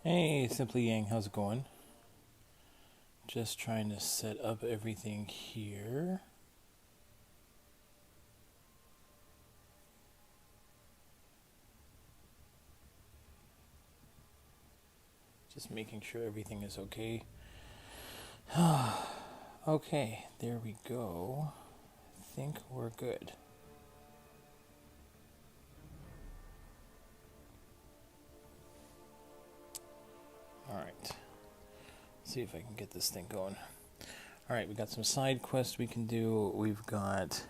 Hey, Simply Yang, how's it going? Just trying to set up everything here. Just making sure everything is okay. Okay, there we go. I think we're good. Alright. See if I can get this thing going. Alright, we got some side quests we can do. We've got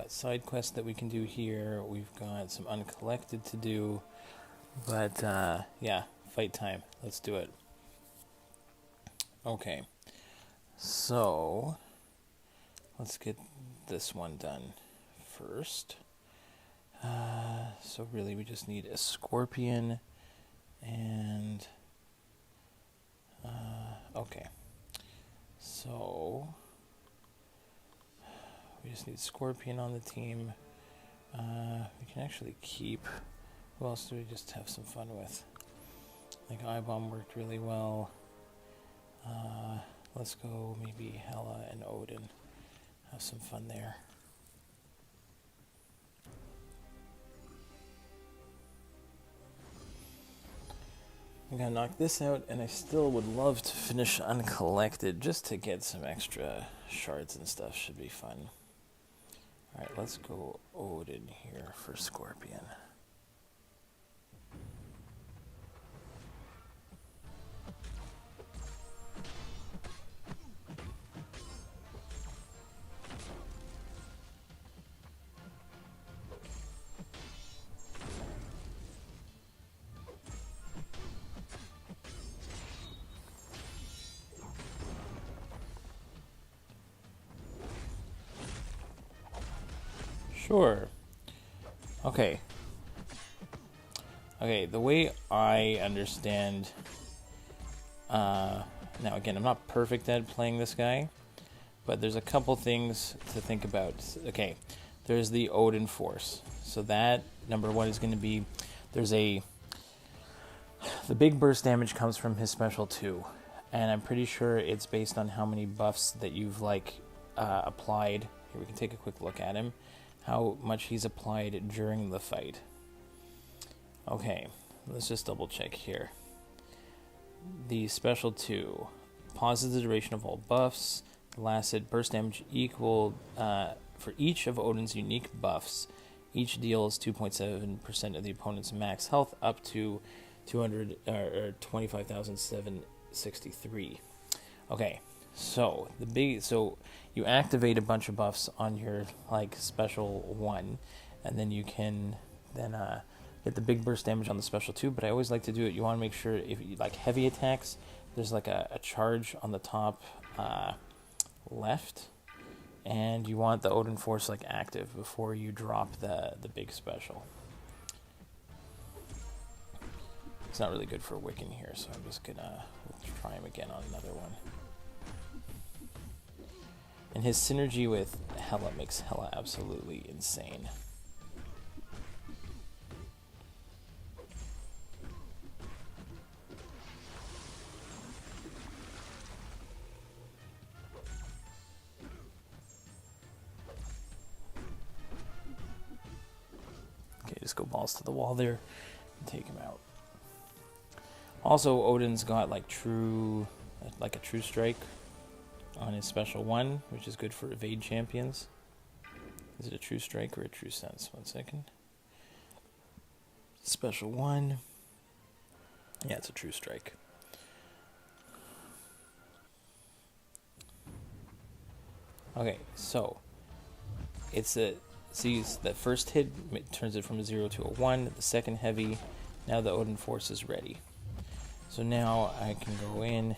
side quests that we can do here. We've got some Uncollected to do. But yeah, fight time. Let's do it. Okay. So let's get this one done first. So really we just need a scorpion and okay. So we just need scorpion on the team. We can actually keep, who else do we just have some fun with? Like I-Bomb worked really well. Let's go maybe Hela and Odin. Have some fun there. I'm gonna knock this out, and I still would love to finish Uncollected just to get some extra shards and stuff. Should be fun. Alright, let's go Odin here for Scorpion. Sure. Okay. Okay, the way I understand... now again, I'm not perfect at playing this guy, but there's a couple things to think about. Okay, there's the Odin Force. So that, number one, is going to be... The big burst damage comes from his special 2, and I'm pretty sure it's based on how many buffs that you've, applied. Here, we can take a quick look at him. How much he's applied during the fight. Okay, let's just double check here. The special 2 pauses the duration of all buffs. Lasted burst damage equal for each of Odin's unique buffs. Each deals 2.7% of the opponent's max health up to 25,763. Okay. So you activate a bunch of buffs on your special 1, and then you can get the big burst damage on the special 2. But I always like to do it. You want to make sure if you heavy attacks, there's a charge on the top left, and you want the Odin Force active before you drop the big special. It's not really good for Wiccan here, so I'm just gonna try him again on another one. And his synergy with Hela makes Hela absolutely insane. Okay, just go balls to the wall there and take him out. Also, Odin's got a true strike on his special 1, which is good for evade champions. Is it a true strike or a true sense? 1 second. Special 1. Yeah, it's a true strike. Okay, so the first hit turns it from a 0 to a 1. The second heavy. Now the Odin Force is ready. So now I can go in.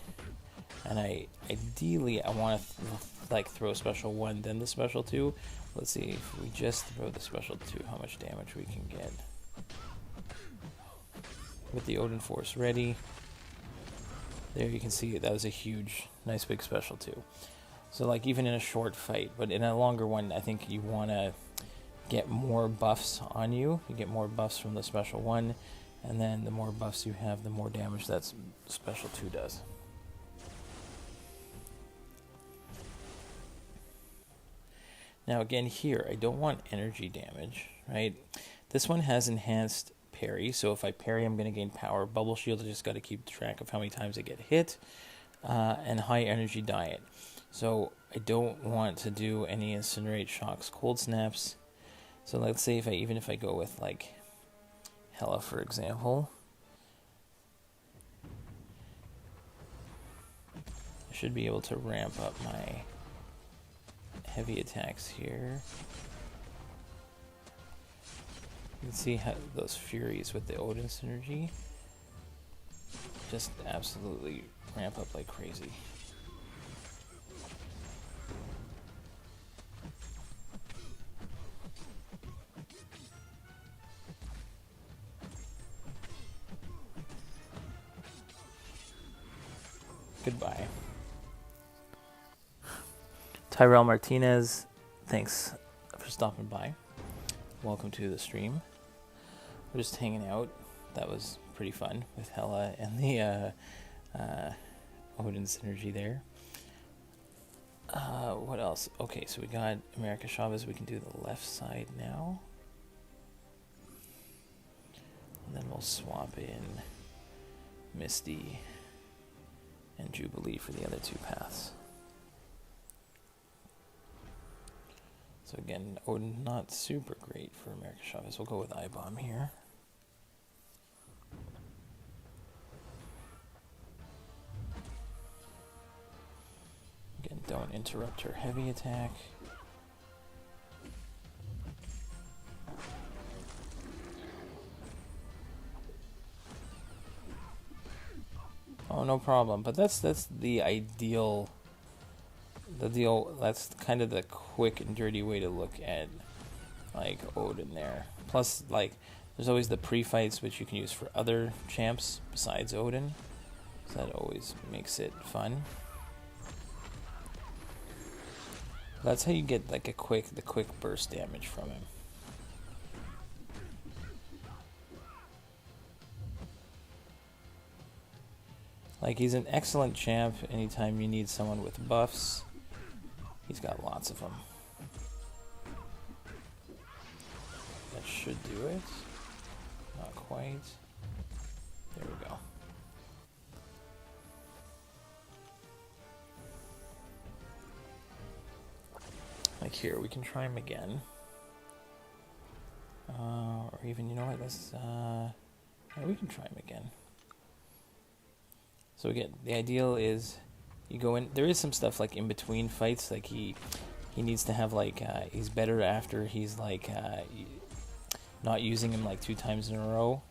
And ideally I want to throw special 1, then the special 2. Let's see if we just throw the special 2, how much damage we can get. With the Odin Force ready. There you can see that was a huge, nice big special 2. So like even in a short fight, but in a longer one, I think you want to get more buffs on you. You get more buffs from the special 1, and then the more buffs you have, the more damage that special 2 does. Now again here, I don't want energy damage, right? This one has enhanced parry, so if I parry, I'm going to gain power. Bubble shield, I just got to keep track of how many times I get hit, and high energy diet. So I don't want to do any incinerate, shocks, cold snaps. So let's say even if I go with like Hela, for example, I should be able to ramp up my heavy attacks here. You can see how those Furies with the Odin synergy just absolutely ramp up like crazy. Goodbye. Tyrell Martinez, thanks for stopping by. Welcome to the stream. We're just hanging out. That was pretty fun with Hela and the Odin synergy there. What else? Okay, so we got America Chavez. We can do the left side now. And then we'll swap in Misty and Jubilee for the other 2 paths. So again, Odin not super great for America Chavez. We'll go with I-Bomb here. Again, don't interrupt her heavy attack. Oh, no problem. But that's the ideal. That's kind of the quick and dirty way to look at like Odin there. Plus, like, there's always the pre-fights which you can use for other champs besides Odin. So that always makes it fun. That's how you get like the quick burst damage from him. Like, he's an excellent champ anytime you need someone with buffs. He's got lots of them. That should do it. Not quite. There we go. Like here, we can try him again. Or even, you know what, let's, yeah, we can try him again. So again, the ideal is you go in. There is some stuff like in between fights, like he needs to have like he's better after he's like not using him like 2 times in a row.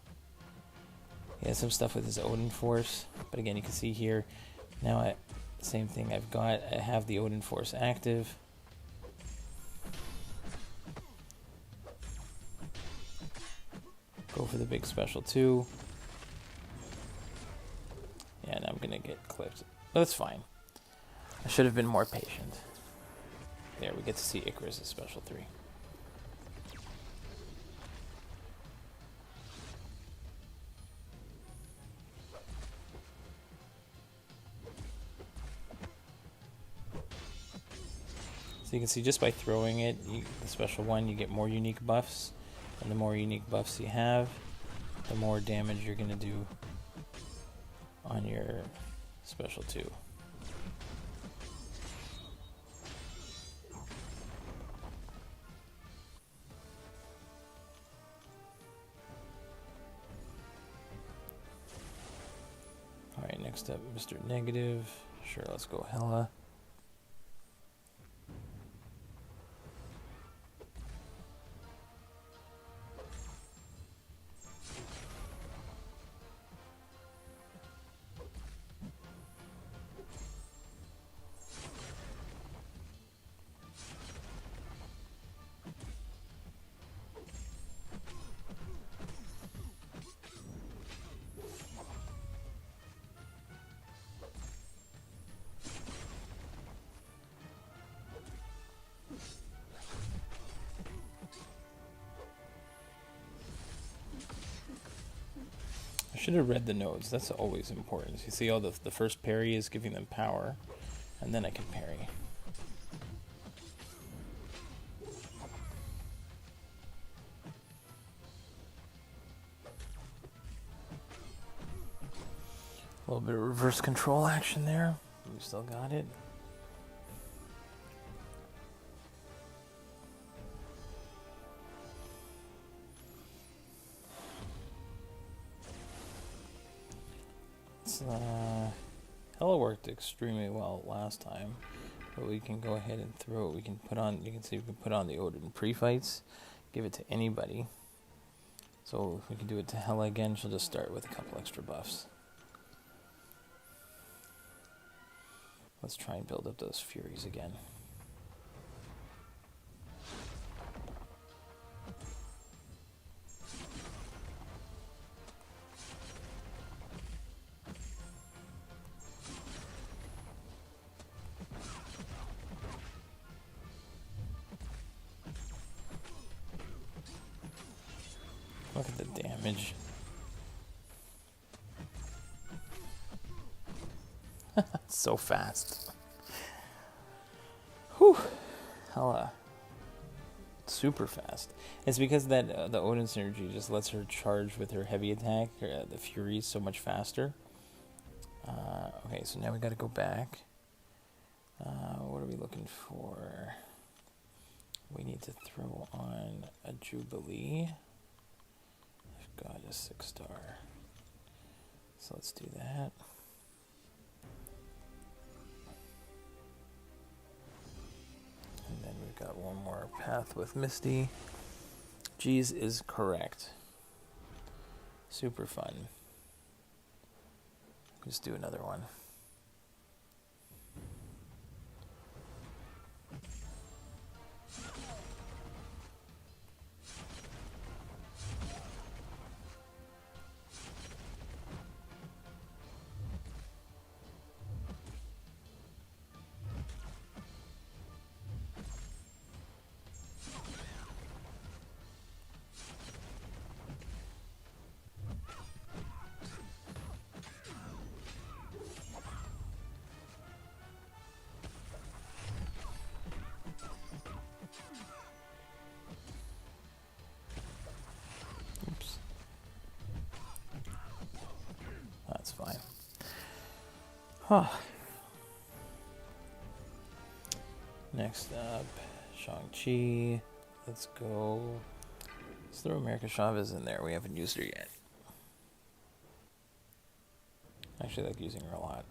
He has some stuff with his Odin Force, but again, you can see here now. Same thing. I have the Odin Force active. Go for the big special 2. Yeah, and I'm gonna get clipped. But that's fine. I should have been more patient. There, we get to see Icarus' special 3. So you can see just by throwing it, the special 1, you get more unique buffs. And the more unique buffs you have, the more damage you're going to do on your special 2. Alright, next up, Mr. Negative. Sure, let's go Hela. should have read the notes. That's always important. You see, all the first parry is giving them power, and then I can parry. A little bit of reverse control action there. We still got it. Hella worked extremely well last time, but we can go ahead and throw it. We can put on, you can see we can put on the Odin pre-fights, give it to anybody. So we can do it to Hela again. She'll just start with a couple extra buffs. Let's try and build up those Furies again. Look at the damage. So fast. Whew. Hella. Super fast. It's because that the Odin synergy just lets her charge with her heavy attack, the Furies, so much faster. Okay, so now we gotta go back. What are we looking for? We need to throw on a Jubilee. I've got a 6-star. So let's do that. And then we've got one more path with Misty. G's is correct. Super fun. Just do another one. That's fine. Huh. Next up, Shang-Chi. Let's go. Let's throw America Chavez in there. We haven't used her yet. Actually, I like using her a lot.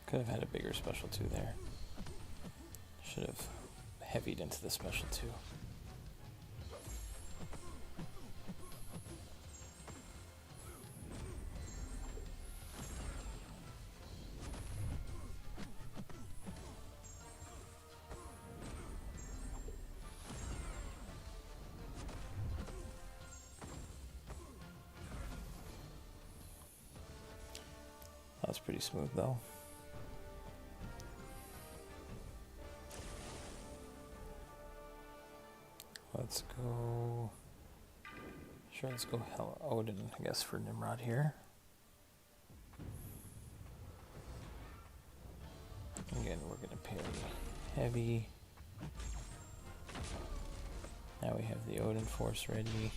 Could have had a bigger special 2 there. Should have heavied into the special 2. That was pretty smooth though. Let's go. Sure, let's go Odin, I guess, for Nimrod here. Again, we're gonna parry heavy. Now we have the Odin force ready.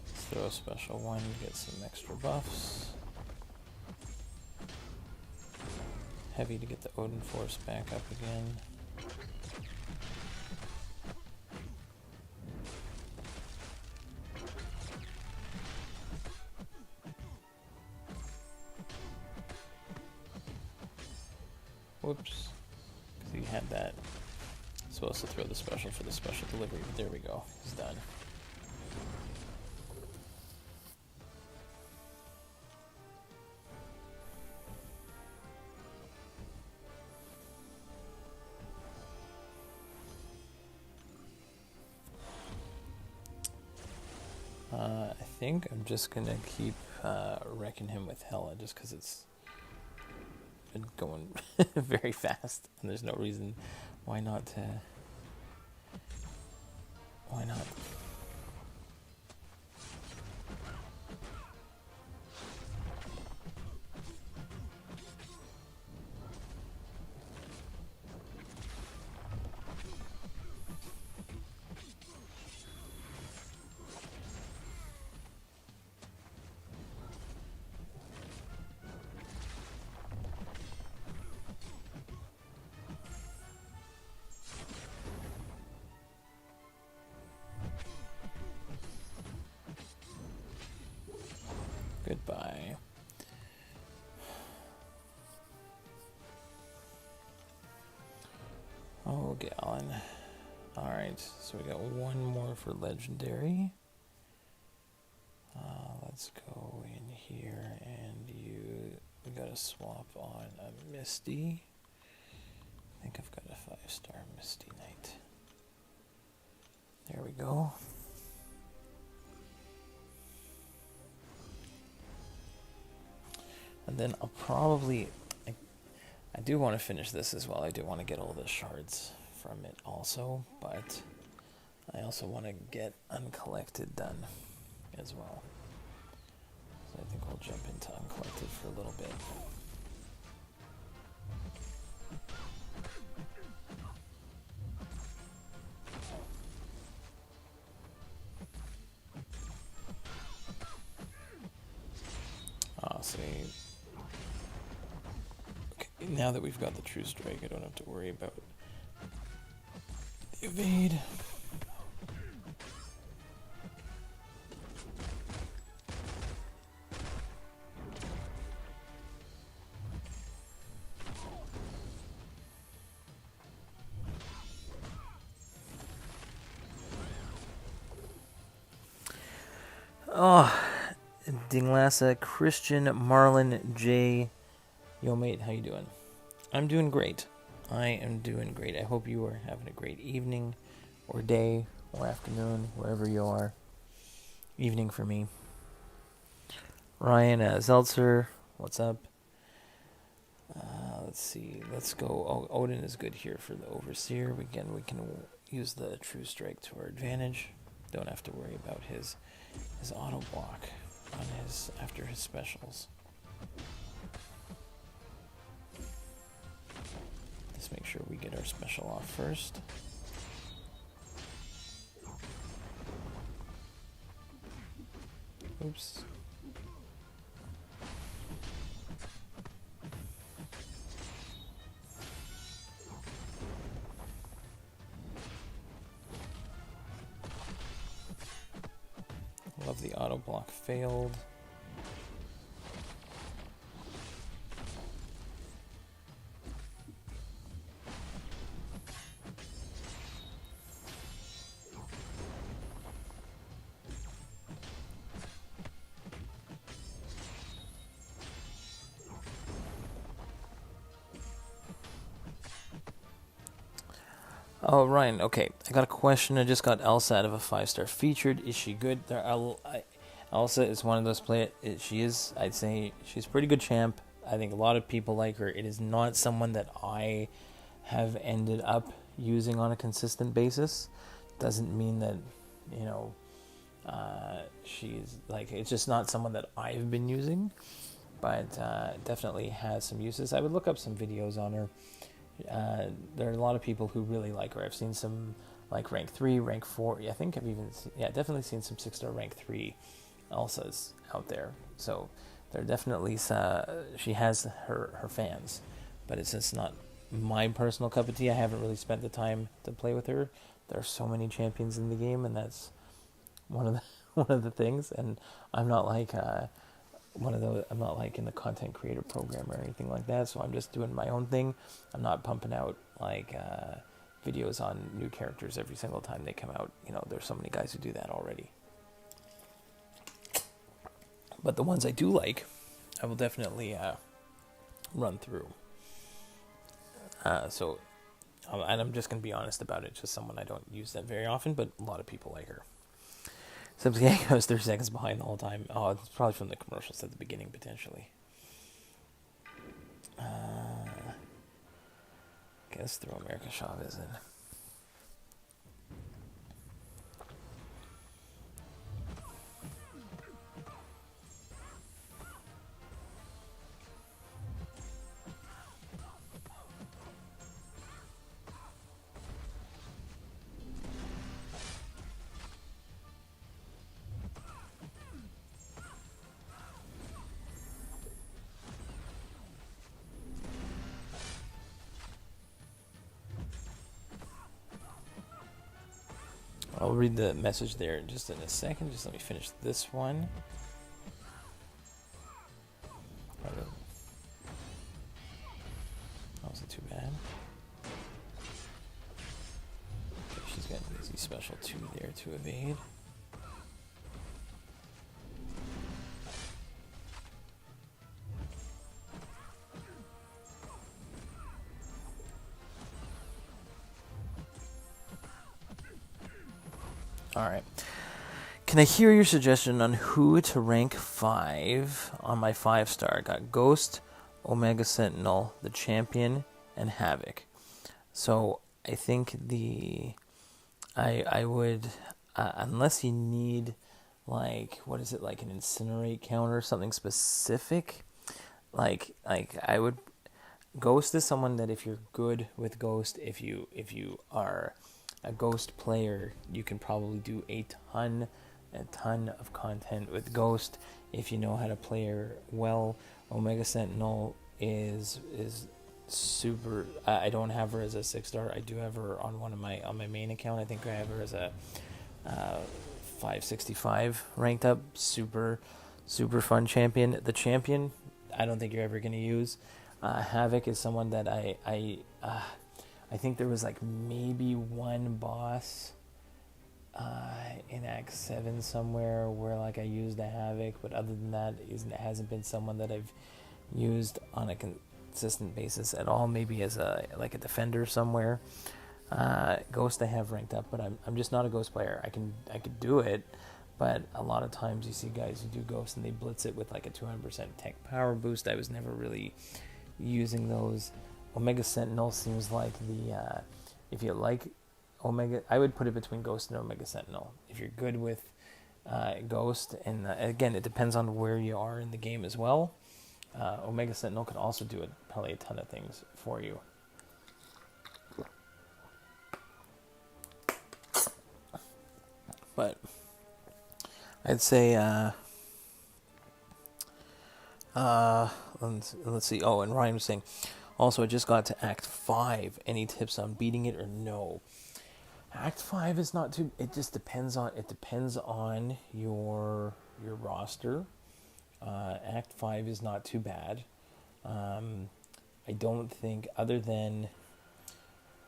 Let's throw a special 1 to get some extra buffs. Heavy to get the Odin force back up again. Whoops, because he had that Supposed to throw the special for the special delivery, but there we go. It's done. I think I'm just gonna keep wrecking him with Hella just because it's been going very fast, and there's no reason why not. Why not? Goodbye. Oh, Gallon. Alright, so we got one more for Legendary. Let's go in here, and we gotta swap on a Misty. I think I've got a 5-star Misty Knight. There we go. And then I'll probably, I do want to finish this as well. I do want to get all the shards from it also, but I also want to get Uncollected done as well. So I think we'll jump into Uncollected for a little bit. See. Okay, now that we've got the True Strike, I don't have to worry about the evade. Oh, Dinglasa, Christian, Marlon, Jay. Yo, mate, how you doing? I'm doing great. I am doing great. I hope you are having a great evening, or day, or afternoon, wherever you are. Evening for me. Ryan Zeltzer, what's up? Let's see. Let's go. Oh, Odin is good here for the Overseer. We can use the True Strike to our advantage. Don't have to worry about his auto block on after his specials. Let's make sure we get our special off first. Oops. Love the auto block failed. Oh, Ryan, okay. I got a question. I just got Elsa out of a 5-star featured. Is she good? Elsa is one of those I'd say she's a pretty good champ. I think a lot of people like her. It is not someone that I have ended up using on a consistent basis. Doesn't mean that, she's like, it's just not someone that I've been using, but definitely has some uses. I would look up some videos on her. There are a lot of people who really like her. I've seen some like rank 3, rank 4. I think I've even definitely seen some 6-star rank 3 Elsas out there. So there definitely she has her fans, but it's just not my personal cup of tea. I haven't really spent the time to play with her. There are so many champions in the game, and that's one of the things. And I'm not like I'm not like in the content creator program or anything like that, so I'm just doing my own thing. I'm not pumping out like videos on new characters every single time they come out. You know, there's so many guys who do that already. But the ones I do like, I will definitely run through. And I'm just going to be honest about it. Just someone I don't use that very often, but a lot of people like her. Simply I was 30 seconds behind the whole time. Oh, it's probably from the commercials at the beginning, potentially. Guess throw America Chavez in. I'll read the message there just in a second. Just let me finish this one. That wasn't too bad. Okay, she's got an easy special 2 there to evade. Alright. Can I hear your suggestion on who to rank 5 on my 5-star? I got Ghost, Omega Sentinel, the Champion, and Havoc. So I think I would, unless you need, like, what is it, like an Incinerate counter, something specific, like I would, Ghost is someone that if you're good with Ghost, if you are a Ghost player, you can probably do a ton of content with Ghost if you know how to play her well. Omega Sentinel is super. I don't have her as a 6-star. I do have her on on my main account. I think I have her as a 565 ranked up. Super fun champion. The Champion, I don't think you're ever going to use. Havoc is someone that I think there was like maybe one boss in Act 7 somewhere where like I used a Havoc, but other than that, it hasn't been someone that I've used on a consistent basis at all. Maybe as a defender somewhere. Ghost I have ranked up, but I'm just not a Ghost player. I could do it, but a lot of times you see guys who do Ghost and they blitz it with like a 200% tech power boost. I was never really using those. Omega Sentinel seems like the if you like Omega, I would put it between Ghost and Omega Sentinel. If you're good with Ghost, and again, it depends on where you are in the game as well. Omega Sentinel could also do probably a ton of things for you. But I'd say let's see. Oh, and Ryan was saying, also, I just got to Act 5. Any tips on beating it or no? Act 5 is not too. It just depends on. It depends on your roster. Act 5 is not too bad. I don't think, other than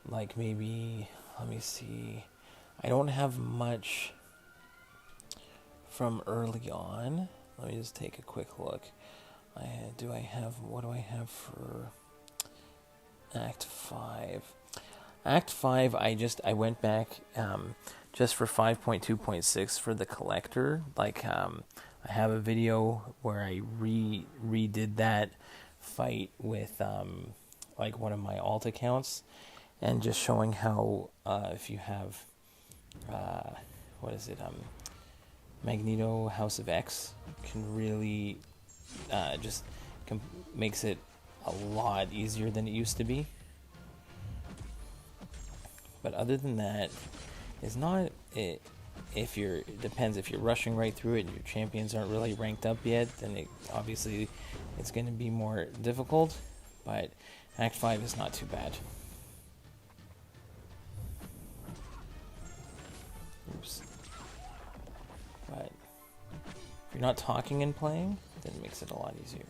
like maybe, let me see. I don't have much from early on. Let me just take a quick look. What do I have for Act 5? Act 5, I went back just for 5.2.6 for the collector. Like, I have a video where I redid that fight with like one of my alt accounts, and just showing how if you have Magneto House of X can really makes it a lot easier than it used to be. But other than that, it's not it. It depends if you're rushing right through it and your champions aren't really ranked up yet, then obviously it's going to be more difficult. But Act 5 is not too bad. Oops. But if you're not talking and playing, then it makes it a lot easier.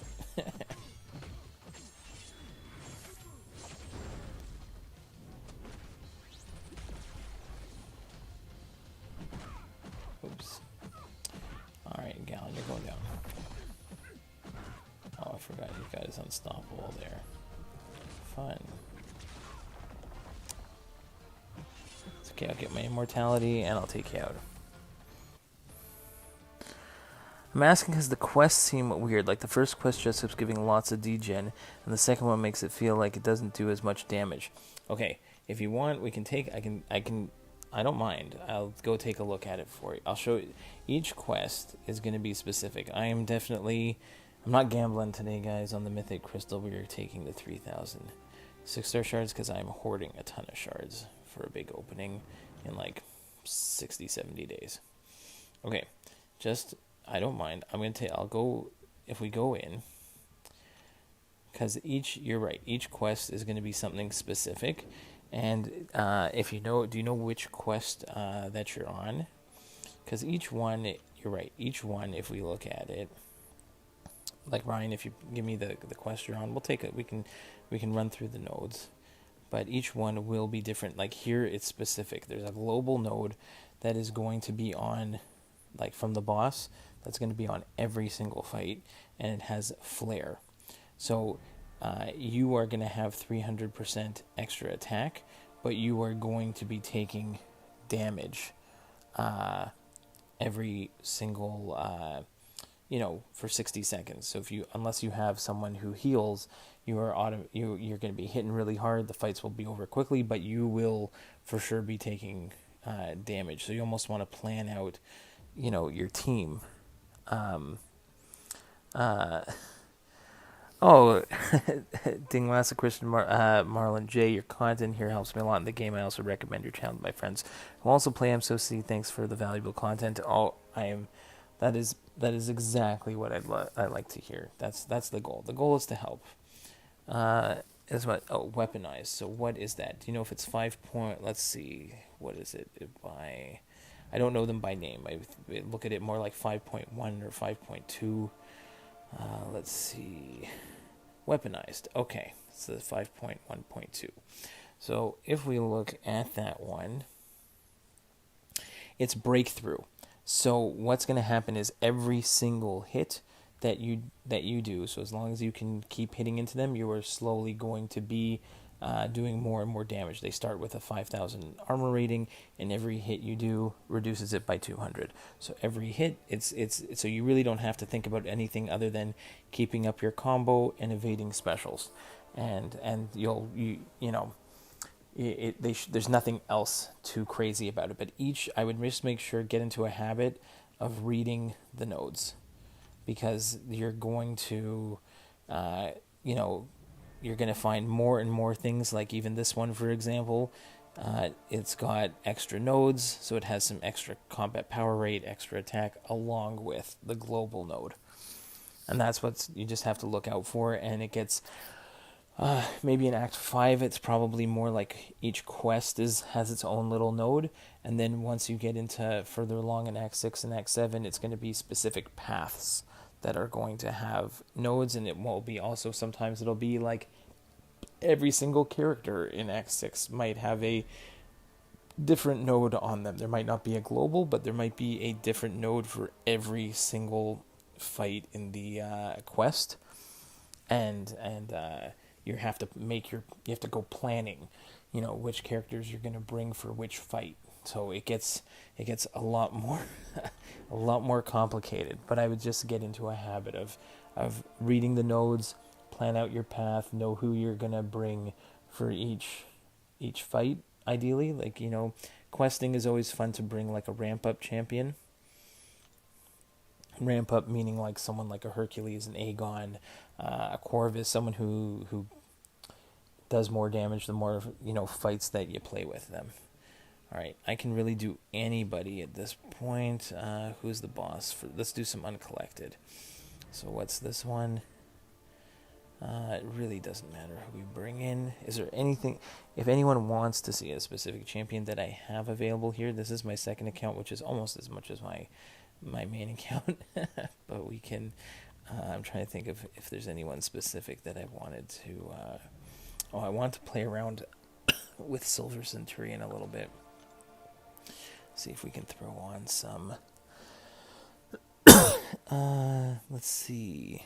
is unstoppable there. Fun. It's okay, I'll get my immortality and I'll take you out. I'm asking because the quests seem weird. Like the first quest just keeps giving lots of degen, and the second one makes it feel like it doesn't do as much damage. Okay, if you want, we can take. I don't mind. I'll go take a look at it for you. I'll show you. Each quest is going to be specific. I'm not gambling today, guys, on the Mythic Crystal. We are taking the 3,000 6-star shards because I'm hoarding a ton of shards for a big opening in like 60, 70 days. Okay, I don't mind. I'll go, if we go in, because you're right, each quest is going to be something specific. And if do you know which quest that you're on? Because each one, you're right, each one, if we look at it, like Ryan, if you give me the quest you're on, we'll take it. We can run through the nodes, but each one will be different. Like here, it's specific. There's a global node that is going to be on, like from the boss, that's going to be on every single fight, and it has flare. So you are going to have 300% extra attack, but you are going to be taking damage every single, for 60 seconds. So unless you have someone who heals, you're going to be hitting really hard. The fights will be over quickly, but you will for sure be taking damage. So you almost want to plan out, your team. Dingwassa Christian Marlon J, your content here helps me a lot in the game. I also recommend your channel to my friends who also play MCOC. Thanks for the valuable content. That is exactly what I like to hear. That's the goal. The goal is to help. Weaponized. So what is that? Do you know if it's 5 point? Let's see. What is it I don't know them by name. I look at it more like 5.1 or 5.2. Let's see. Weaponized. Okay, so 5.1.2. So if we look at that one, it's breakthrough. So what's going to happen is every single hit that you do, so as long as you can keep hitting into them, you are slowly going to be doing more and more damage. They start with a 5,000 armor rating, and every hit you do reduces it by 200. So every hit, it's so you really don't have to think about anything other than keeping up your combo and evading specials, and there's nothing else too crazy about it. But I would just make sure get into a habit of reading the nodes, because you're going to you're going to find more and more things. Like even this one, for example, it's got extra nodes, so it has some extra combat power rate, extra attack, along with the global node. And that's what you just have to look out for. And it gets, maybe in Act 5, it's probably more like each quest has its own little node. And then once you get into further along in Act 6 and Act 7, it's going to be specific paths that are going to have nodes, and it will be also, sometimes it'll be like every single character in Act 6 might have a different node on them. There might not be a global, but there might be a different node for every single fight in the quest, and you have to go planning, which characters you're going to bring for which fight. So it gets a lot more complicated. But I would just get into a habit of reading the nodes, plan out your path, know who you're gonna bring for each fight. Ideally, questing is always fun to bring like a ramp up champion. Ramp up meaning like someone like a Hercules, an Aegon, a Corvus, someone who does more damage the more fights that you play with them. Alright, I can really do anybody at this point. Who's the boss? Let's do some Uncollected. So what's this one? It really doesn't matter who we bring in. Is there anything... If anyone wants to see a specific champion that I have available here, this is my second account, which is almost as much as my main account. But we can... I'm trying to think of if there's anyone specific that I wanted to... I want to play around with Silver Centurion a little bit. See if we can throw on some. Let's see.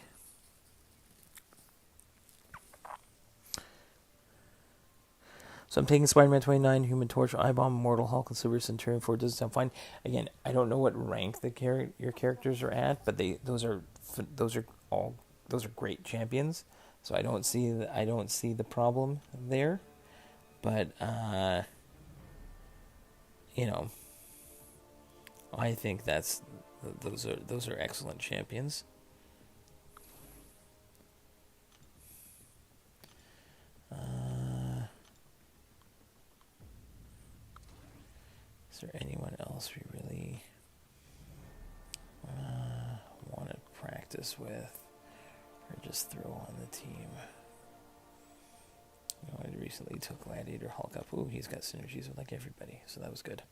So I'm taking Spider-Man 29, Human Torch, I-Bomb, Immortal Hulk, and Silver Centurion 4. Doesn't sound fine. Again, I don't know what rank your characters are at, but those are great champions. So I don't see the problem there. But I think those are excellent champions. Is there anyone else we really want to practice with, or just throw on the team? I recently took Gladiator Hulk up. Ooh, he's got synergies with like everybody, so that was good.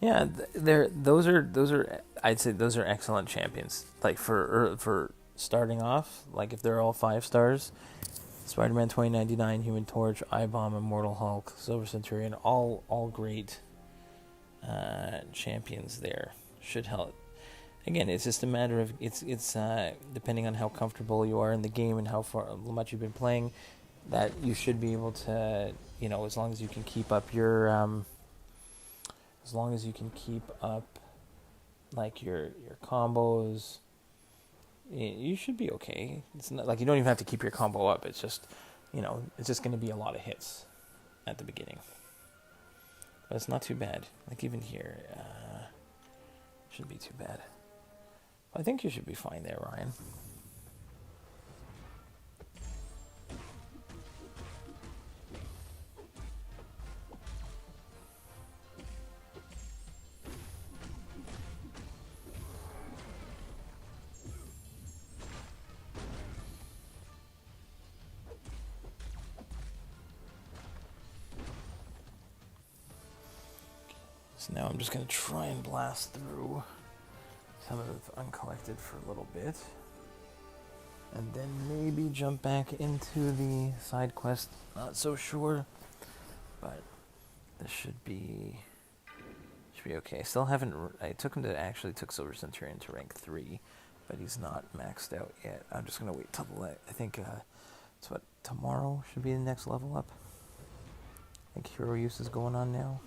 Yeah, those are I'd say those are excellent champions. Like for starting off, like if they're all 5 stars, Spider-Man 2099, Human Torch, I-Bomb, Immortal Hulk, Silver Centurion, all great champions there. Should help. Again, it's just a matter of it's depending on how comfortable you are in the game and how much you've been playing, that you should be able to, as long as you can keep up your like your combos, you should be okay. It's not like you don't even have to keep your combo up. It's just, it's just going to be a lot of hits at the beginning. But it's not too bad. Like even here, shouldn't be too bad. I think you should be fine there, Ryan. So now I'm just going to try and blast through some of Uncollected for a little bit. And then maybe jump back into the side quest. Not so sure. But this should be okay. Still haven't... I took him to... Actually took Silver Centurion to rank 3. But he's not maxed out yet. I'm just going to wait till I think... it's what... Tomorrow should be the next level up. I think hero use is going on now.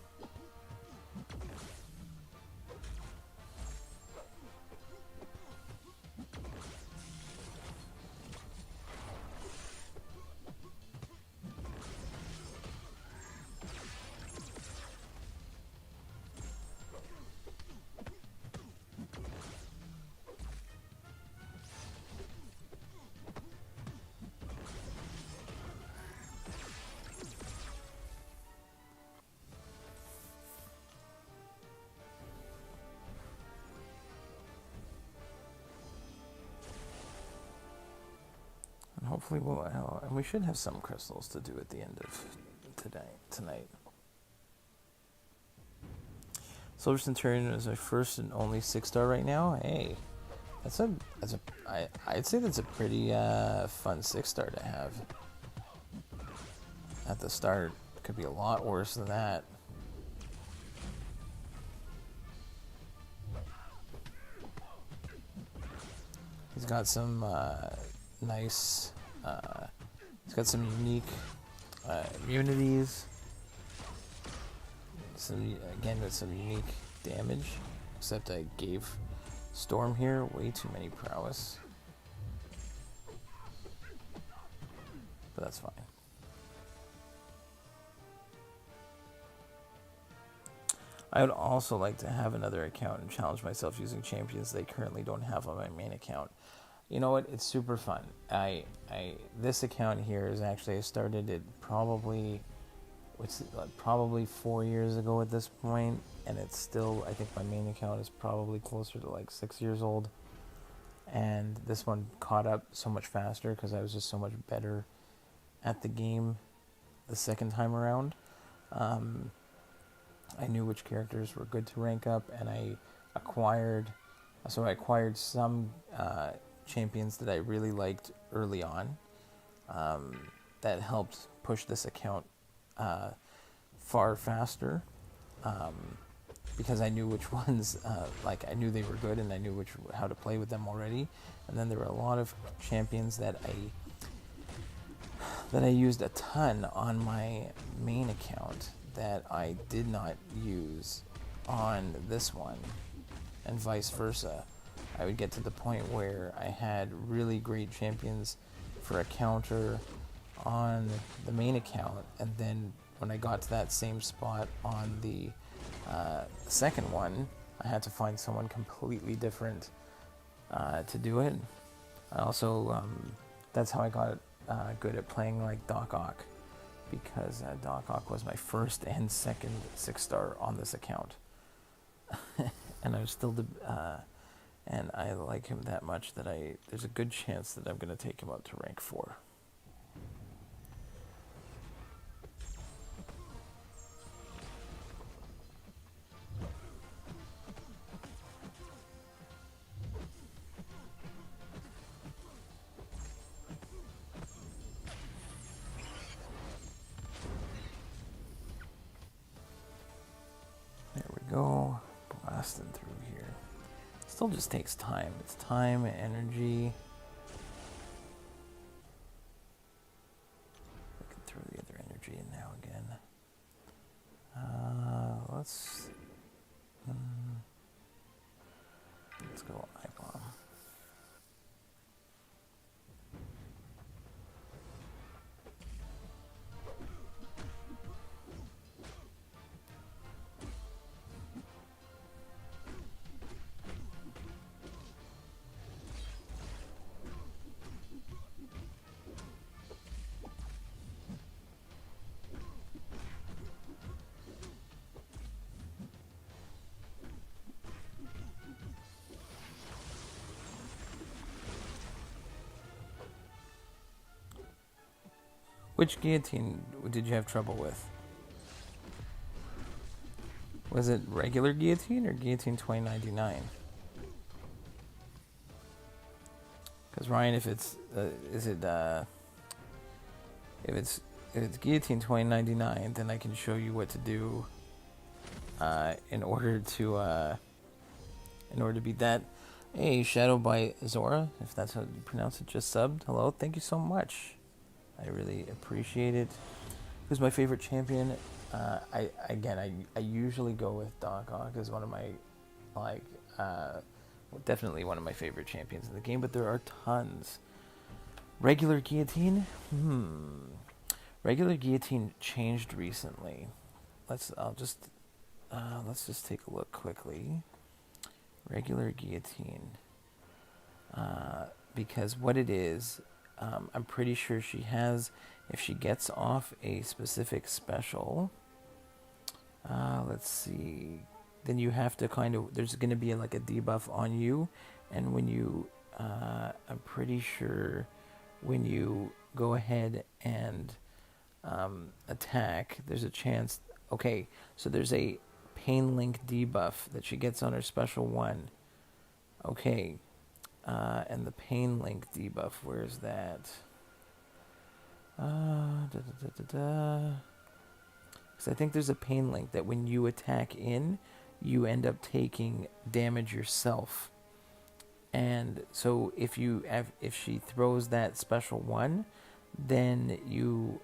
Hopefully and we should have some crystals to do at the end of tonight. Silver Centurion is my first and only 6-star right now. Hey, I'd say that's a pretty fun 6-star to have at the start. It could be a lot worse than that. He's got some nice. He's got some unique immunities. With some unique damage. Except I gave Storm here way too many prowess. But that's fine. I would also like to have another account and challenge myself using champions they currently don't have on my main account. You know what? It's super fun. This account here is actually, I started it probably 4 years ago at this point, and it's still, I think my main account is probably closer to like 6 years old, and this one caught up so much faster because I was just so much better at the game the second time around. I knew which characters were good to rank up, and I acquired some champions that I really liked early on, that helped push this account far faster, because I knew which ones, like I knew they were good and I knew how to play with them already. And then there were a lot of champions that I used a ton on my main account that I did not use on this one, and vice versa. I would get to the point where I had really great champions for a counter on the main account, and then when I got to that same spot on the second one, I had to find someone completely different to do it. I also, that's how I got good at playing like Doc Ock, because Doc Ock was my first and second 6-star on this account. And I was still, and I like him that much that there's a good chance that I'm going to take him up to rank 4. There we go, blasting through here. Still just takes time. It's time, energy. I can throw the other energy in now again. Let's go I-bomb. Which guillotine did you have trouble with? Was it regular guillotine or guillotine 2099? Because Ryan, if it's guillotine 2099, then I can show you what to do in order to beat that. Hey, Shadow by Zora, if that's how you pronounce it, just subbed. Hello, thank you so much. I really appreciate it. Who's my favorite champion? I usually go with Doc Ock as one of my, definitely one of my favorite champions in the game, but there are tons. Regular guillotine? Regular guillotine changed recently. Let's just take a look quickly. Regular guillotine. Because what it is, I'm pretty sure she has, if she gets off a specific special, let's see, then you have to there's going to be like a debuff on you, and when you, I'm pretty sure when you go ahead and attack, there's a chance, okay, so there's a pain link debuff that she gets on her special 1, okay. And the pain link debuff, where's that? Because I think there's a pain link that when you attack you end up taking damage yourself. And so if she throws that special 1, then you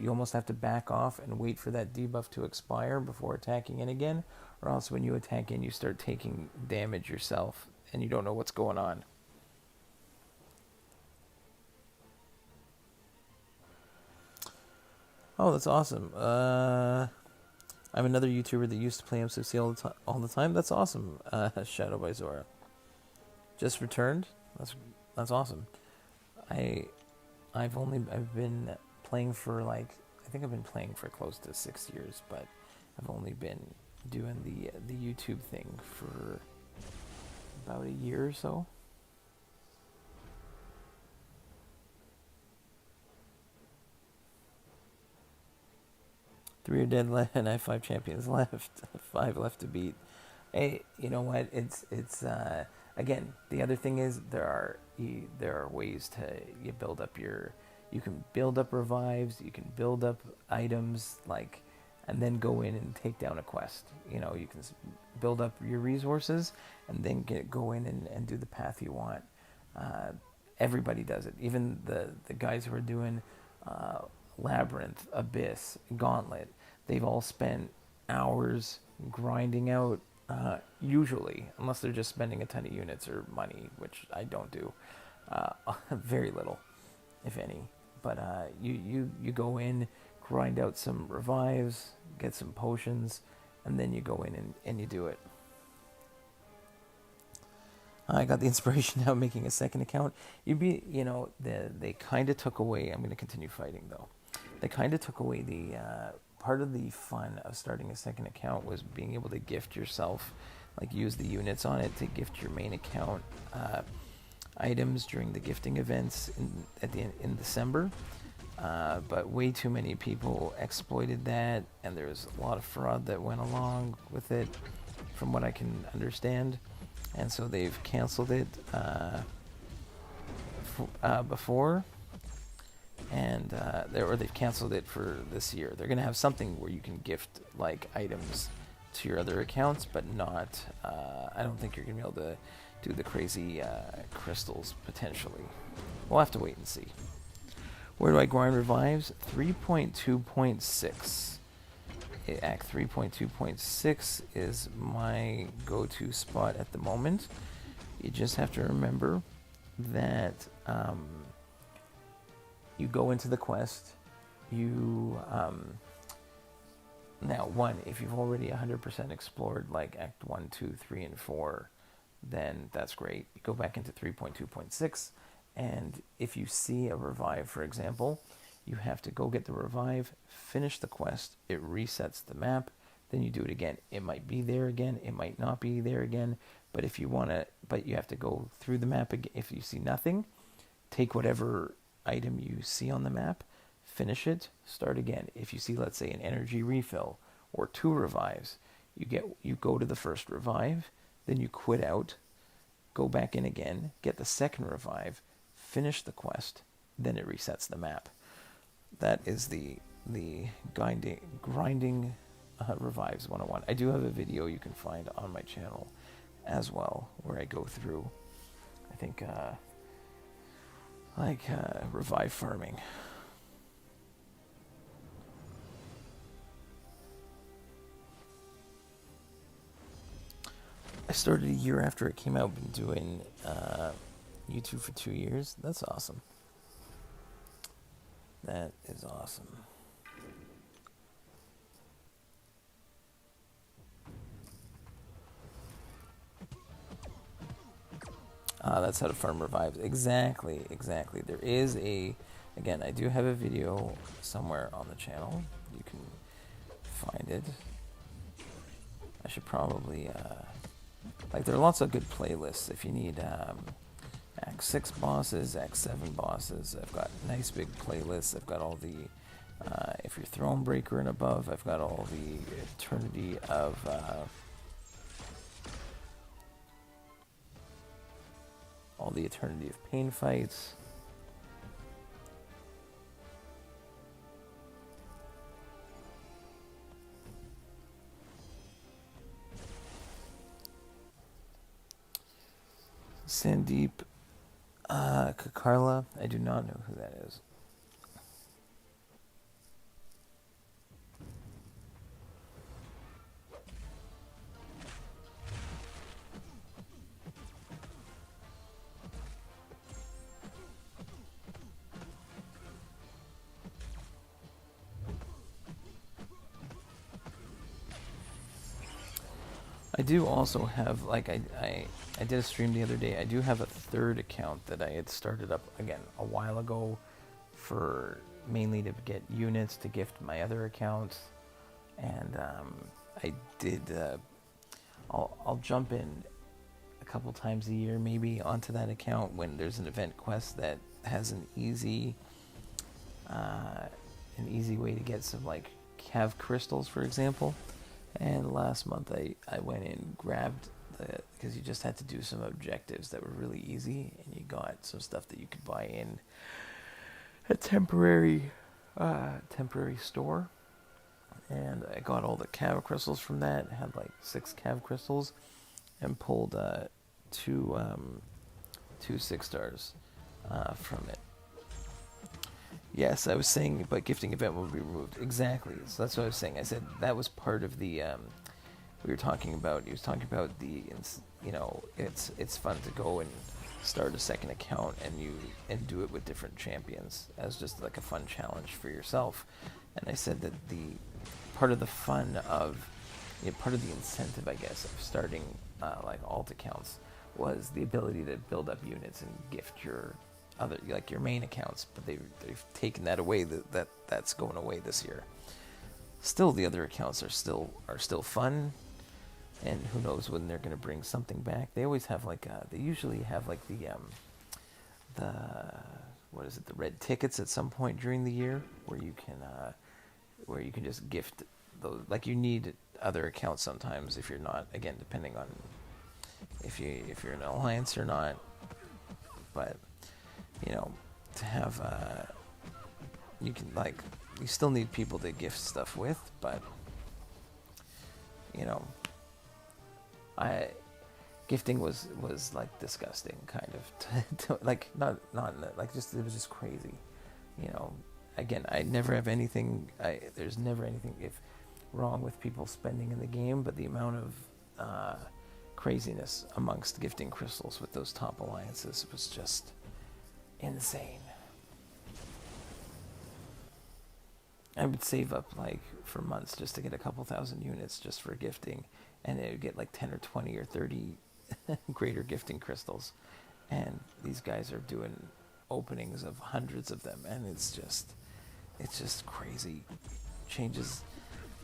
almost have to back off and wait for that debuff to expire before attacking in again, or else when you attack in, you start taking damage yourself and you don't know what's going on. Oh, that's awesome. I'm another YouTuber that used to play MCOC all the time. That's awesome. Shadow by Zora. Just returned? That's awesome. I've been playing for I think I've been playing for close to 6 years, but I've only been doing the YouTube thing for about a year or so. Three are dead left, and I have 5 champions left. 5 left to beat. Hey, you know what? It's again, the other thing is there are ways to build up you can build up revives, you can build up items, like and then go in and take down a quest. You know, you can build up your resources and then go in and do the path you want. Everybody does it. Even the guys who are doing Labyrinth, Abyss, Gauntlet, they've all spent hours grinding out, usually, unless they're just spending a ton of units or money, which I don't do. Very little, if any. But you go in, grind out some revives, get some potions, and then you go in and you do it. I got the inspiration now making a second account. They kind of took away, I'm going to continue fighting though. They kind of took away the, part of the fun of starting a second account was being able to gift yourself, like use the units on it to gift your main account items during the gifting events in December. But way too many people exploited that, and there's a lot of fraud that went along with it, from what I can understand. And so they've canceled it before, and they've canceled it for this year. They're gonna have something where you can gift like items to your other accounts, but not. I don't think you're gonna be able to do the crazy crystals potentially. We'll have to wait and see. Where do I grind revives? 3.2.6. Act 3.2.6 is my go-to spot at the moment. You just have to remember that you go into the quest. Now, if you've already 100% explored like Act 1, 2, 3, and 4, then that's great. You go back into 3.2.6, and if you see a revive, for example, you have to go get the revive, finish the quest, it resets the map, then you do it again. It might be there again, it might not be there again, but if you have to go through the map again. If you see nothing, take whatever item you see on the map, finish it, start again. If you see, let's say, an energy refill or 2 revives, you go to the first revive, then you quit out, go back in again, get the second revive, finish the quest, then it resets the map. That is the grinding revives 101. I do have a video you can find on my channel as well, where I go through, I think, revive farming. I started a year after it came out, been doing YouTube for 2 years. That's awesome. That is awesome. That's how to farm revives. Exactly. There is again, I do have a video somewhere on the channel. You can find it. I should probably, there are lots of good playlists if you need Act 6 bosses, Act 7 bosses. I've got nice big playlists. I've got all the, if you're Thronebreaker and above, I've got all the Eternity of, Pain fights. Sandeep Kakarla, I do not know who that is. I do also have, I did a stream the other day. I do have a third account that I had started up, again, a while ago, for mainly to get units to gift my other accounts. And I did, I'll jump in a couple times a year maybe onto that account when there's an event quest that has an easy way to get some, cav crystals, for example. And last month I went in, grabbed because you just had to do some objectives that were really easy, and you got some stuff that you could buy in a temporary store, And I got all the cav crystals from that. Had like 6 cav crystals, and pulled two 6-stars from it. Yes, I was saying, but gifting event will be removed. Exactly. So that's what I was saying. I said that was part of the. We were talking about. He was talking about the. It's fun to go and start a second account and do it with different champions as just like a fun challenge for yourself. And I said that the part of the fun of, part of the incentive, I guess, of starting like alt accounts was the ability to build up units and gift your other, like your main accounts, but they've taken that away. That's going away this year. Still, the other accounts are still fun, and who knows when they're going to bring something back. They always have they usually have like the what is it, the red tickets at some point during the year where you can just gift those. Like, you need other accounts sometimes if you're not, again, depending on if you're an alliance or not, but to have you still need people to gift stuff with, but gifting was like disgusting, kind of like not like, just, it was just crazy. Again, I never have anything, there's never anything wrong with people spending in the game, but the amount of craziness amongst gifting crystals with those top alliances was just insane. I would save up for months just to get a couple thousand units just for gifting, and it would get 10 or 20 or 30 greater gifting crystals, and these guys are doing openings of hundreds of them, and it's just crazy. Changes,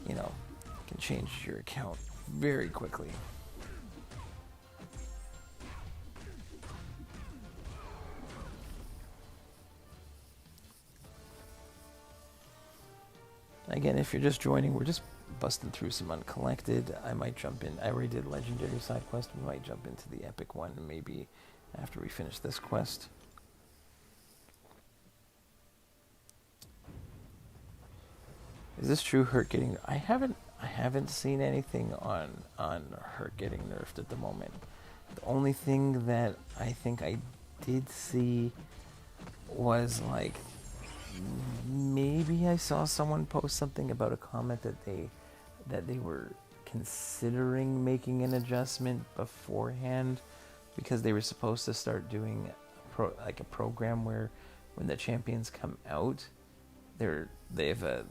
can change your account very quickly. Again, if you're just joining, we're just busting through some Uncollected. I might jump in. I already did Legendary side quest. We might jump into the Epic one maybe after we finish this quest. Is this true, Hurt getting... I haven't seen anything on Hurt getting nerfed at the moment. The only thing that I think I did see was maybe I saw someone post something about a comment that they were considering making an adjustment beforehand, because they were supposed to start doing a program where when the champions come out, they have a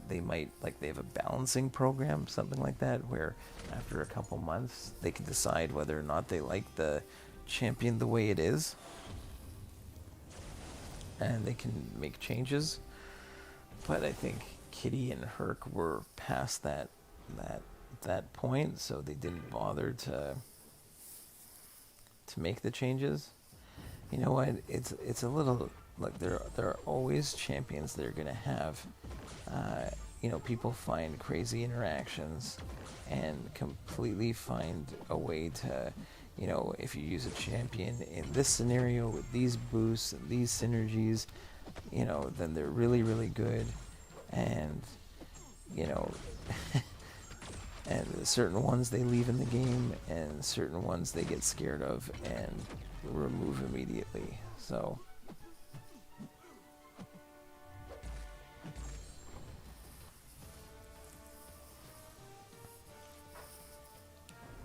balancing program, something like that, where after a couple months they can decide whether or not they like the champion the way it is, and they can make changes. But I think Kitty and Herc were past that point, so they didn't bother to make the changes. You know what? It's a little there are always champions that are gonna have people find crazy interactions and completely find a way to, if you use a champion in this scenario with these boosts and these synergies, then they're really, really good, and and certain ones they leave in the game, and certain ones they get scared of and remove immediately. So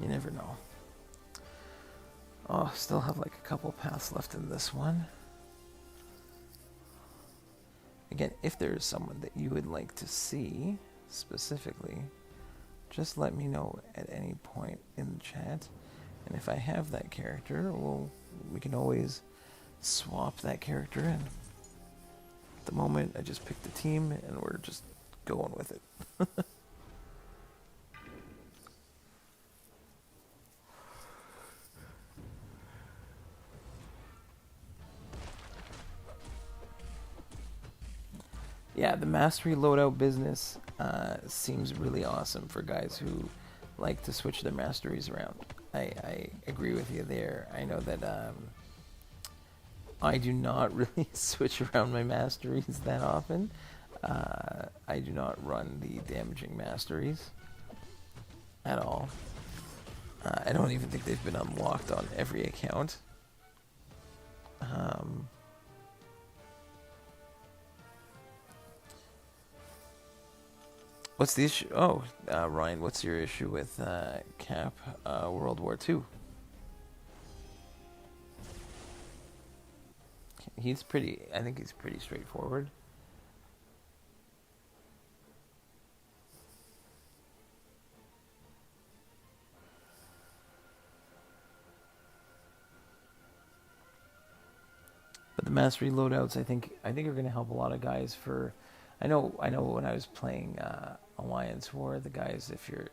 you never know. Oh, still have a couple paths left in this one. Again, if there is someone that you would like to see specifically, just let me know at any point in the chat. And if I have that character, we can always swap that character in. At the moment, I just picked the team and we're just going with it. Yeah, the mastery loadout business seems really awesome for guys who like to switch their masteries around. I agree with you there. I know that I do not really switch around my masteries that often. I do not run the damaging masteries at all. I don't even think they've been unlocked on every account. What's the issue? Oh, Ryan, what's your issue with Cap World War II? I think he's pretty straightforward. But the mastery loadouts, I think are going to help a lot of guys. I know when I was playing Alliance War, the guys, if you're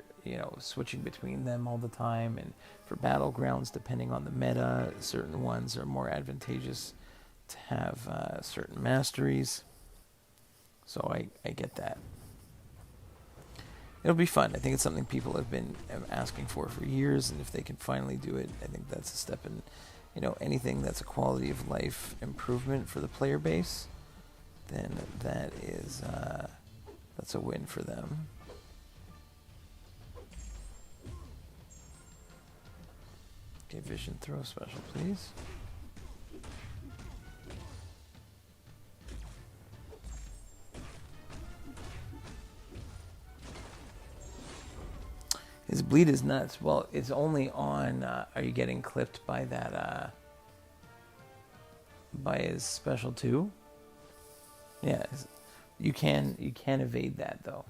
switching between them all the time, and for battlegrounds, depending on the meta, certain ones are more advantageous to have certain masteries. So I get that. It'll be fun. I think it's something people have been asking for years, and if they can finally do it, I think that's a step in, anything that's a quality of life improvement for the player base, then that's a win for them. Okay, vision throw special, please. His bleed is nuts. Well, it's only on. Are you getting clipped by that? By his special 2? Yeah, you can evade that though.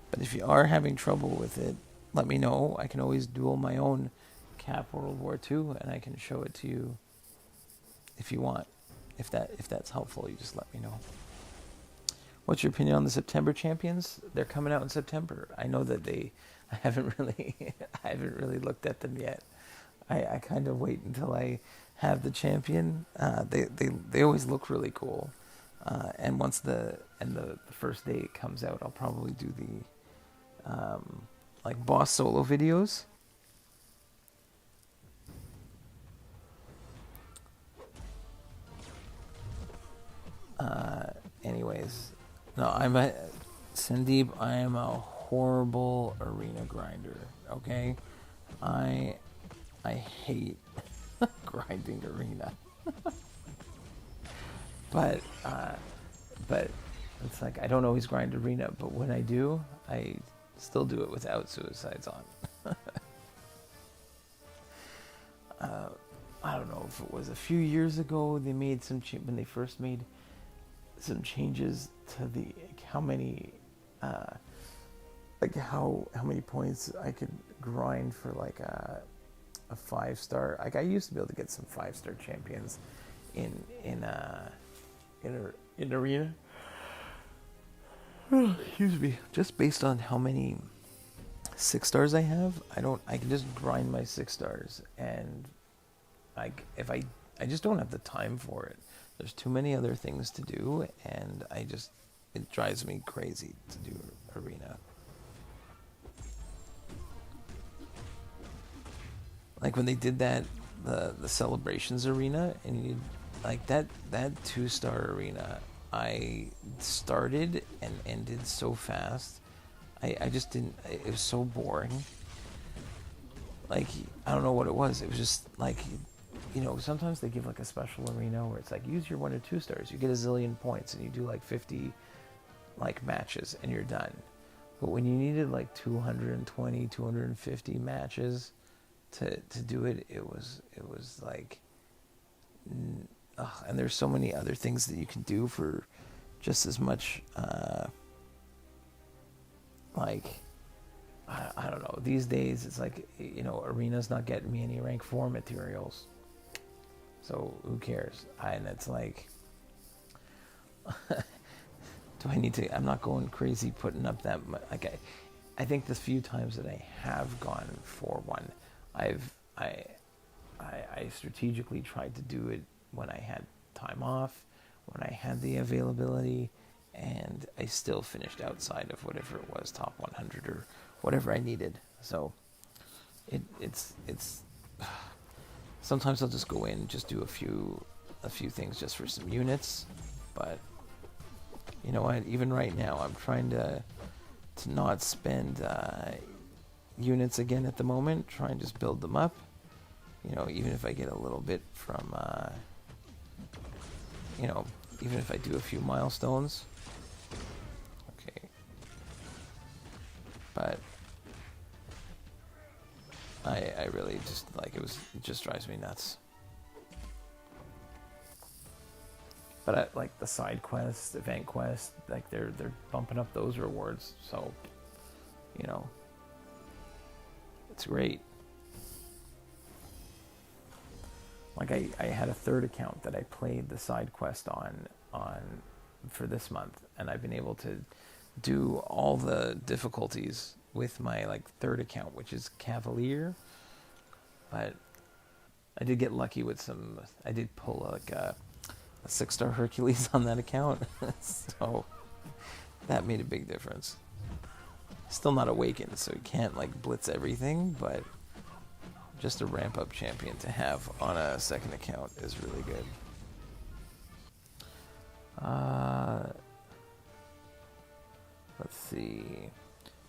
But if you are having trouble with it, let me know. I can always duel my own Cap World War II, and I can show it to you if you want. If that's helpful, you just let me know. What's your opinion on the September champions? They're coming out in September. I know that I haven't really looked at them yet. I kind of wait until I have the champion. They always look really cool. And once the first day it comes out, I'll probably do the like boss solo videos. Anyways, no, Sandeep, I am a horrible arena grinder, okay? I hate grinding arena. But it's like I don't always grind arena, but when I do, I still do it without suicides on. I don't know if it was a few years ago they made when they first made some changes to the how many points I could grind for like a 5-star. Like I used to be able to get some 5-star champions in arena. Excuse me. Just based on how many 6-stars I have, I can just grind my 6-stars, and I just don't have the time for it. There's too many other things to do, and it drives me crazy to do arena. Like when they did that, the celebrations arena, and you like that 2-star arena, I started and ended so fast. I just didn't. It was so boring. Like I don't know what it was. It was just like, sometimes they give like a special arena where it's like use your 1 or 2 stars. You get a zillion points and you do like 50 like matches and you're done. But when you needed like 220, 250 matches to do it, it was like, and there's so many other things that you can do for just as much. Like I don't know. These days it's like arena's not getting me any rank 4 materials. So who cares? And it's like, do I need to? I'm not going crazy putting up that much. Like I think the few times that I have gone for one, I strategically tried to do it when I had time off, when I had the availability, and I still finished outside of whatever it was, top 100 or whatever I needed. So it's sometimes I'll just go in and just do a few things just for some units, but you know what? Even right now, I'm trying to not spend units again at the moment. Try and just build them up. You know, even if I get a little bit from, you know, even if I do a few milestones. Okay. But I really just, like, it just drives me nuts. But I like the side quests, event quests, like they're bumping up those rewards. So, you know, it's great. Like I had a third account that I played the side quest on for this month, and I've been able to do all the difficulties with my like third account, which is Cavalier. But I did get lucky with some. I did pull like a 6-star Hercules on that account, so that made a big difference. Still not awakened, so you can't like blitz everything, but just a ramp up champion to have on a second account is really good. Let's see.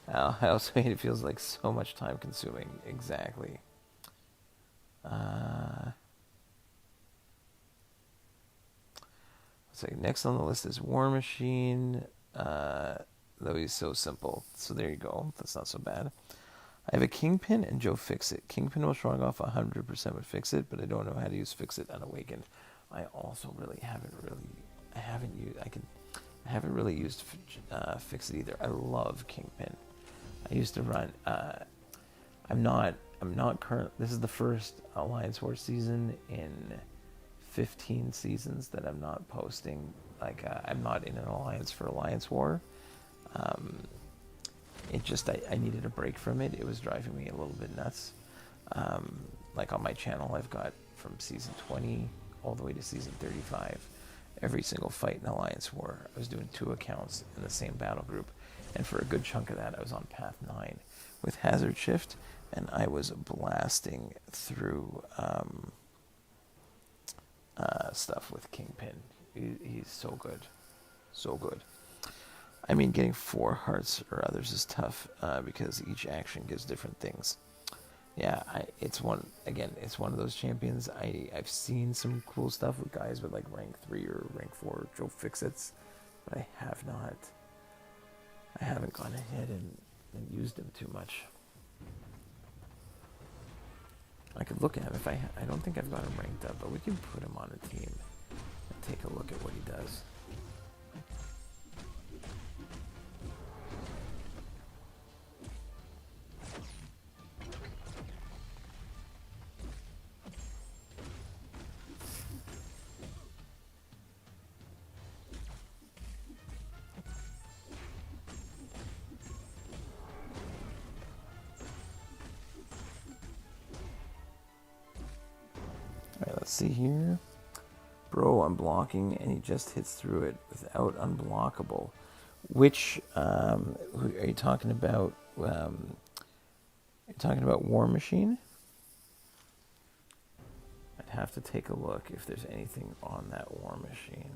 I also hate it feels like so much time consuming. Exactly. So next on the list is War Machine. Though he's so simple. So there you go. That's not so bad. I have a Kingpin and Joe Fixit. Kingpin will shrug off 100% with Fixit, but I don't know how to use Fixit unawakened. I also really haven't really used Fixit either. I love Kingpin. I used to run. I'm not current. This is the first Alliance War season in 15 seasons that I'm not posting. Like I'm not in an alliance for Alliance War. It just I needed a break from it. It was driving me a little bit nuts. Like on my channel, I've got from season 20 all the way to season 35. Every single fight in Alliance War, I was doing 2 accounts in the same battle group, and for a good chunk of that, I was on Path 9 with Hazard Shift, and I was blasting through stuff with Kingpin. He's so good, so good. I mean, getting 4 hearts or others is tough because each action gives different things. Yeah, it's one of those champions. I've seen some cool stuff with guys with like rank 3 or rank 4 Joe Fixits, but I haven't gone ahead and used him too much. I could look at him if I don't think I've got him ranked up, but we can put him on a team and take a look at what he does. Let's see here. Bro, I'm blocking, and he just hits through it without unblockable. Which, are you talking about? You're talking about War Machine? I'd have to take a look if there's anything on that War Machine.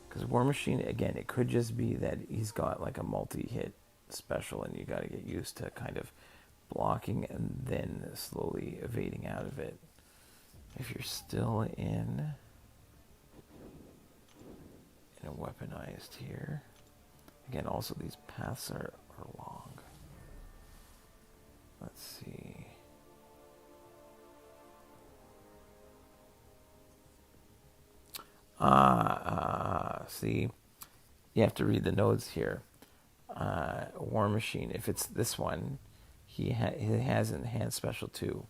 Because War Machine, again, it could just be that he's got like a multi-hit special, and you got to get used to kind of blocking and then slowly evading out of it. If you're still in a weaponized here, again, also these paths are long. Let's see. See, you have to read the notes here. War Machine, if it's this one, he has enhanced special 2.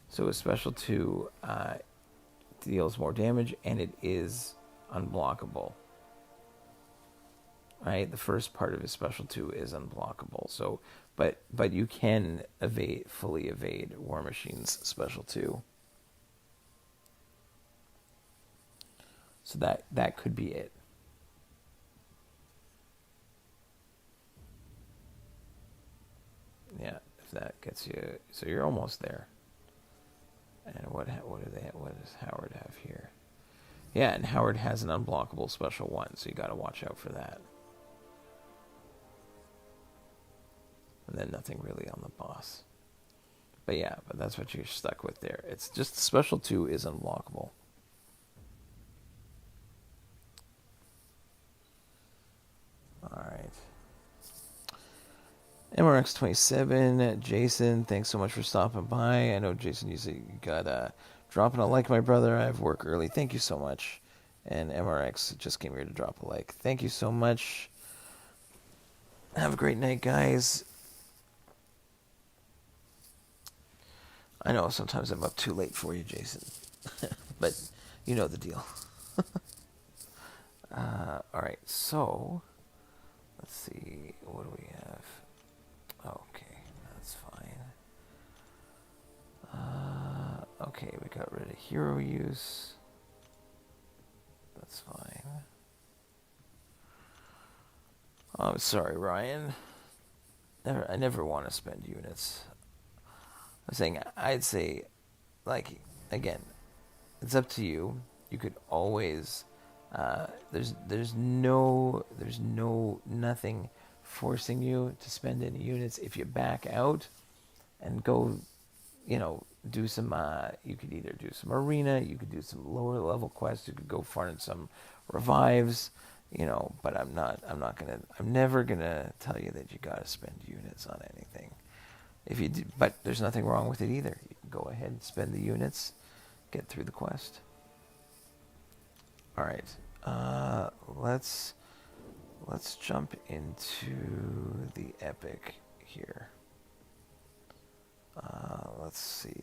So his special 2 deals more damage, and it is unblockable. Right, the first part of his special 2 is unblockable. So, but you can fully evade War Machine's special 2. So that could be it. Yeah, if that gets you. So you're almost there. And what does Howard have here? Yeah, and Howard has an unblockable special 1, so you got to watch out for that. And then nothing really on the boss. But yeah, but that's what you're stuck with there. It's just special 2 is unblockable. Alright. MRX27, Jason, thanks so much for stopping by. I know, Jason, you said you got dropping a like, my brother. I have work early. Thank you so much. And MRX just came here to drop a like. Thank you so much. Have a great night, guys. I know sometimes I'm up too late for you, Jason. But you know the deal. Alright, so let's see. What do we have? Okay, that's fine. Okay, we got rid of hero use. That's fine. Oh, I'm sorry, Ryan. I never want to spend units. I'm saying, I'd say, like, again, it's up to you. You could always, there's nothing forcing you to spend any units. If you back out and go, do some, you could either do some arena, you could do some lower level quests, you could go farm some revives, but I'm never gonna tell you that you gotta spend units on anything. If you do, but there's nothing wrong with it either. You can go ahead and spend the units, get through the quest. All right, let's jump into the epic here. Let's see.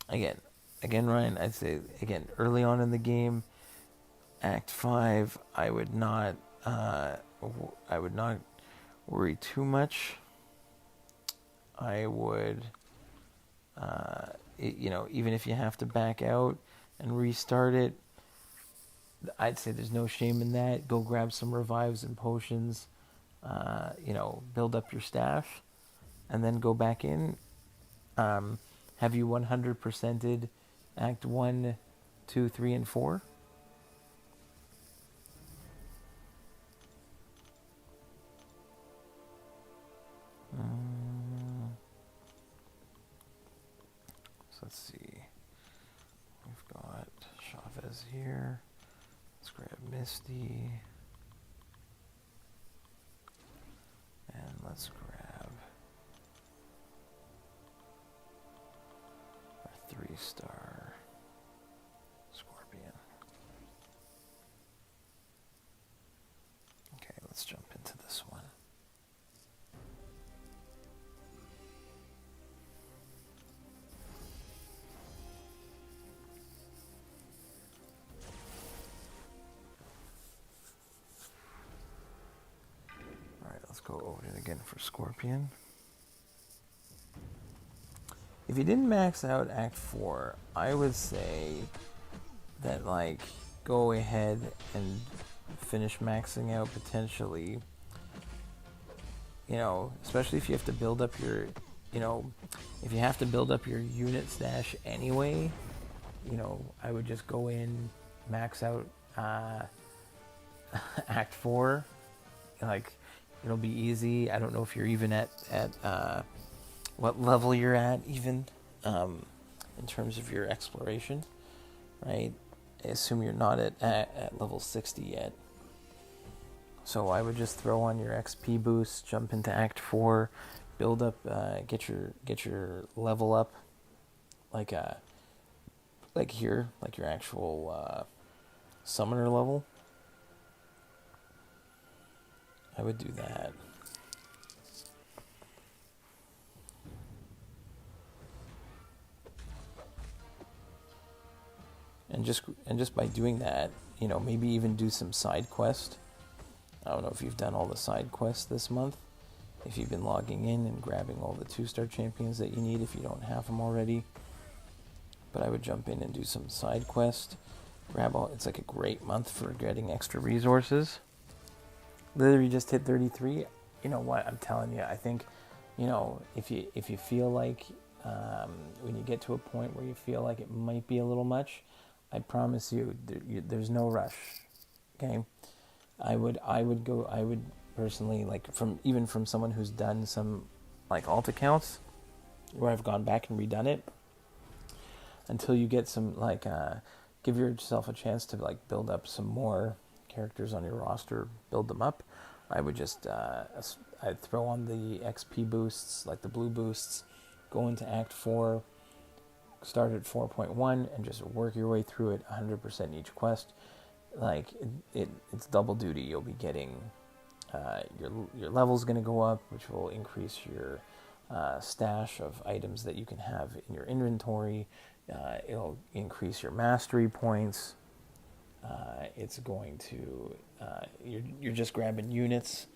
Again, Ryan, I'd say early on in the game. Act 5, I would not worry too much. I would, even if you have to back out and restart it, I'd say there's no shame in that. Go grab some revives and potions, build up your staff, and then go back in. Have you 100%ed Act 1, 2, 3, and 4? So let's see. We've got Chavez here. Let's grab Misty. And let's grab our 3-star Scorpion. Okay, let's jump into this one. Let's go over it again for Scorpion. If you didn't max out Act 4, I would say that, go ahead and finish maxing out potentially. Especially if you have to build up your, if you have to build up your unit stash anyway, I would just go in, max out Act 4, it'll be easy. I don't know if you're even at what level you're at even in terms of your exploration, right? I assume you're not at level 60 yet. So I would just throw on your XP boost, jump into Act 4, build up, get your level up, like here, like your actual summoner level. I would do that. And just by doing that, maybe even do some side quest. I don't know if you've done all the side quests this month. If you've been logging in and grabbing all the 2-star champions that you need if you don't have them already. But I would jump in and do some side quest. grab all. It's like a great month for getting extra resources. Literally just hit 33. You know what? I'm telling you. I think, if you feel like when you get to a point where you feel like it might be a little much, I promise you, there's no rush. Okay, I would personally, like, from someone who's done some like alt accounts where I've gone back and redone it, until you get some give yourself a chance to like build up some more characters on your roster, build them up. I would just I'd throw on the XP boosts, like the blue boosts, go into Act 4, start at 4.1, and just work your way through it 100% each quest. Like it's double duty. You'll be getting your level's going to go up, which will increase your stash of items that you can have in your inventory. It'll increase your mastery points. It's going to you're just grabbing units,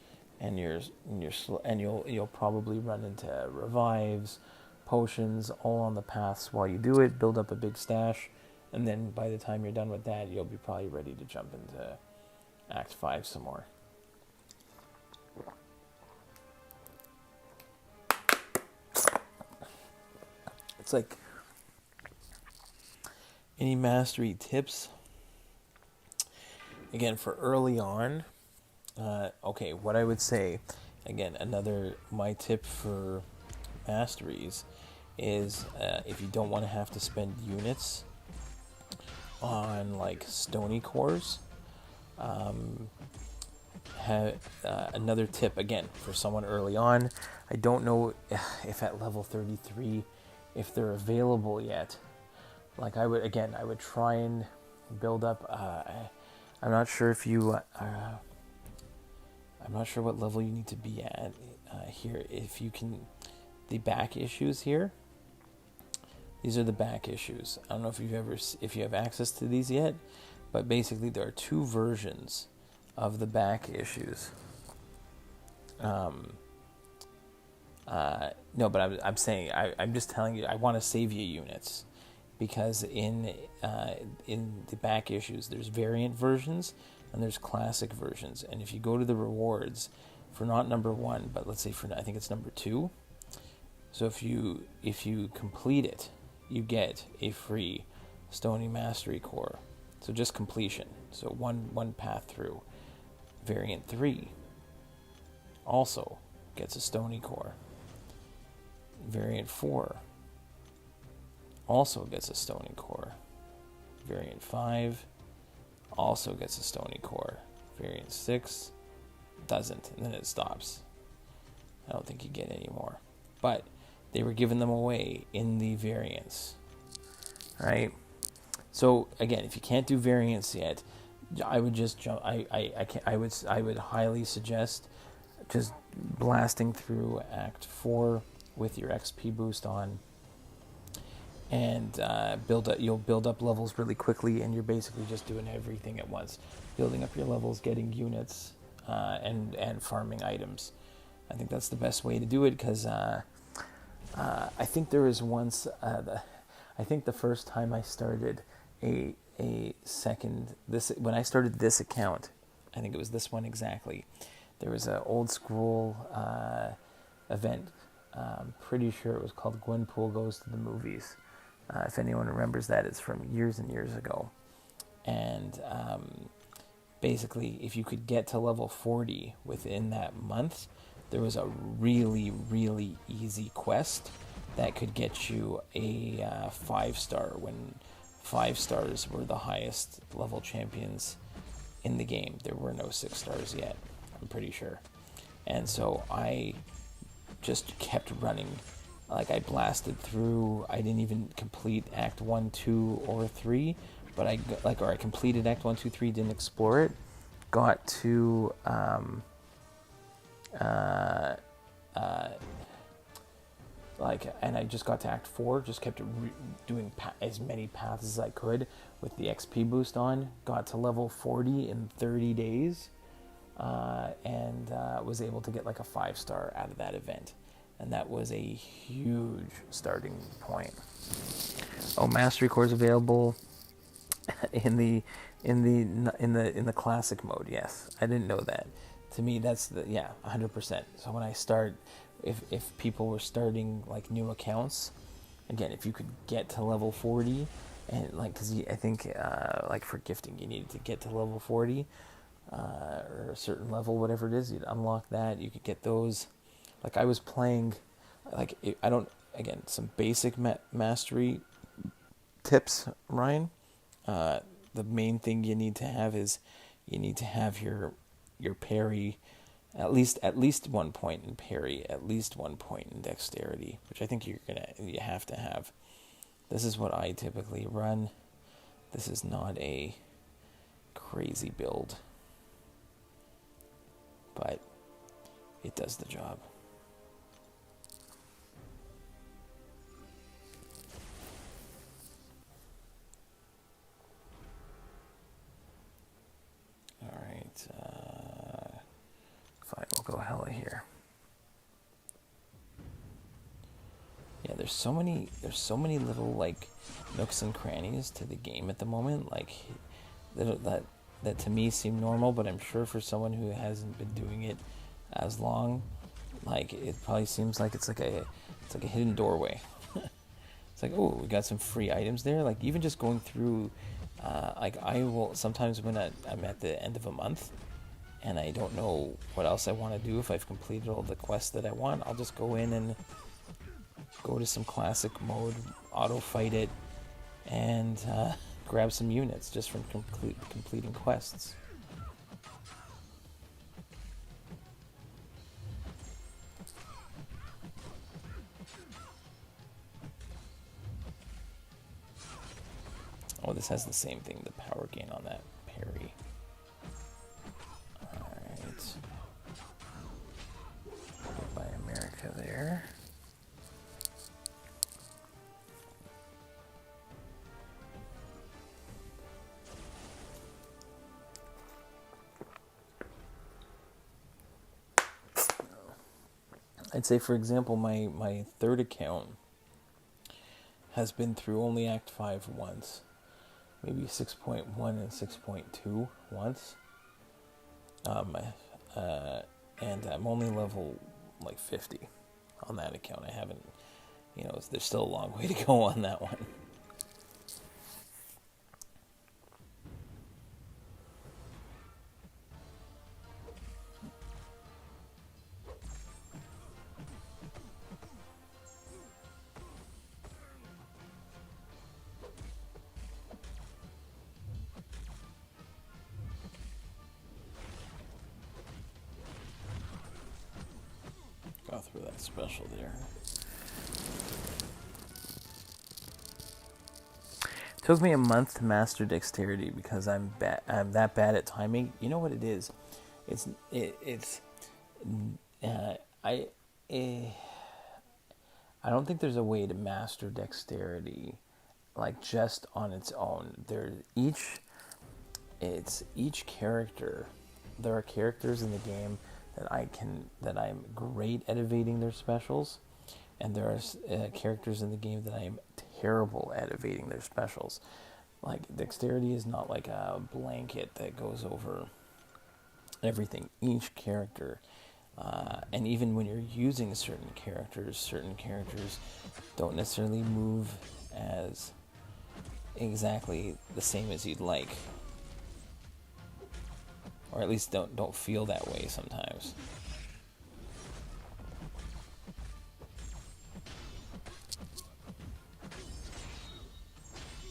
and you'll probably run into revives, potions, all on the paths while you do it. Build up a big stash, and then by the time you're done with that, you'll be probably ready to jump into Act 5 some more. It's like any mastery tips. Again, for early on, what I would say, again, my tip for masteries is if you don't want to have to spend units on like stony cores, another tip, again, for someone early on, I don't know if at level 33, if they're available yet. Like I would try and build up, I'm not sure I'm not sure what level you need to be at here. If you can, the back issues here, these are the back issues. I don't know if you have access to these yet, but basically there are two versions of the back issues. No, but I'm saying, I'm just telling you, I want to save you units, because in the back issues, there's variant versions and there's classic versions. And if you go to the rewards for not number 1, but let's say I think it's number 2. So if you complete it, you get a free Stony Mastery Core. So just completion. So one path through. Variant 3 also gets a Stony Core. Variant 4 also gets a Stony Core. Variant 5 also gets a Stony Core. Variant 6 doesn't, and then it stops. I don't think you get any more. But they were giving them away in the variants. Right? So again, if you can't do variants yet, I would just jump. I would highly suggest just blasting through Act 4 with your XP boost on, and you'll build up levels really quickly, and you're basically just doing everything at once, building up your levels, getting units, and farming items. I think that's the best way to do it, because I think there was once, I think the first time I started when I started this account, I think it was this one exactly, there was an old school event. I'm pretty sure it was called Gwenpool Goes to the Movies. If anyone remembers that, it's from years and years ago. And basically, if you could get to level 40 within that month, there was a really, really easy quest that could get you a 5-star, when 5 stars were the highest level champions in the game. There were no 6 stars yet, I'm pretty sure. And so I just kept running. Like, I blasted through. I didn't even complete Act 1, 2, or 3, but I completed Act 1, 2, 3, didn't explore it. Got to and I just got to Act 4, just kept doing as many paths as I could with the XP boost on. Got to level 40 in 30 days, and was able to get like a 5-star out of that event. And that was a huge starting point. Oh, Mastery Core is available. in the in the classic mode. Yes, I didn't know that. To me, that's 100%. So when I start, if people were starting like new accounts, again, if you could get to level 40, and like, because I think like for gifting, you needed to get to level 40 or a certain level, whatever it is, you'd unlock that. You could get those. Like I was playing, like I don't, again, some basic mastery tips, Ryan. The main thing you need to have is you need to have your parry at least 1 point in parry, at least 1 point in dexterity, which I think you have to have. This is what I typically run. This is not a crazy build, but it does the job. Alright, fine, we'll go hella here. Yeah, there's so many little like nooks and crannies to the game at the moment, like that to me seem normal, but I'm sure for someone who hasn't been doing it as long, like it probably seems like it's like a hidden doorway. It's like, oh, we got some free items there. Like even just going through, like I will sometimes when I'm at the end of a month and I don't know what else I want to do, if I've completed all the quests that I want, I'll just go in and go to some classic mode, auto fight it, and grab some units just from completing quests. Oh, this has the same thing, the power gain on that parry. Alright. Goodbye America there. I'd say, for example, my third account has been through only Act 5 once. Maybe 6.1 and 6.2 once. And I'm only level like 50 on that account. I haven't, there's still a long way to go on that one. Go through that special there. It took me a month to master dexterity because I'm that bad at timing. You know what it is? I don't think there's a way to master dexterity like just on its own. Each character. There are characters in the game that I'm great at evading their specials, and there are characters in the game that I am terrible at evading their specials. Like dexterity is not like a blanket that goes over everything. Each character, and even when you're using certain characters don't necessarily move as exactly the same as you'd like. Or at least don't feel that way sometimes.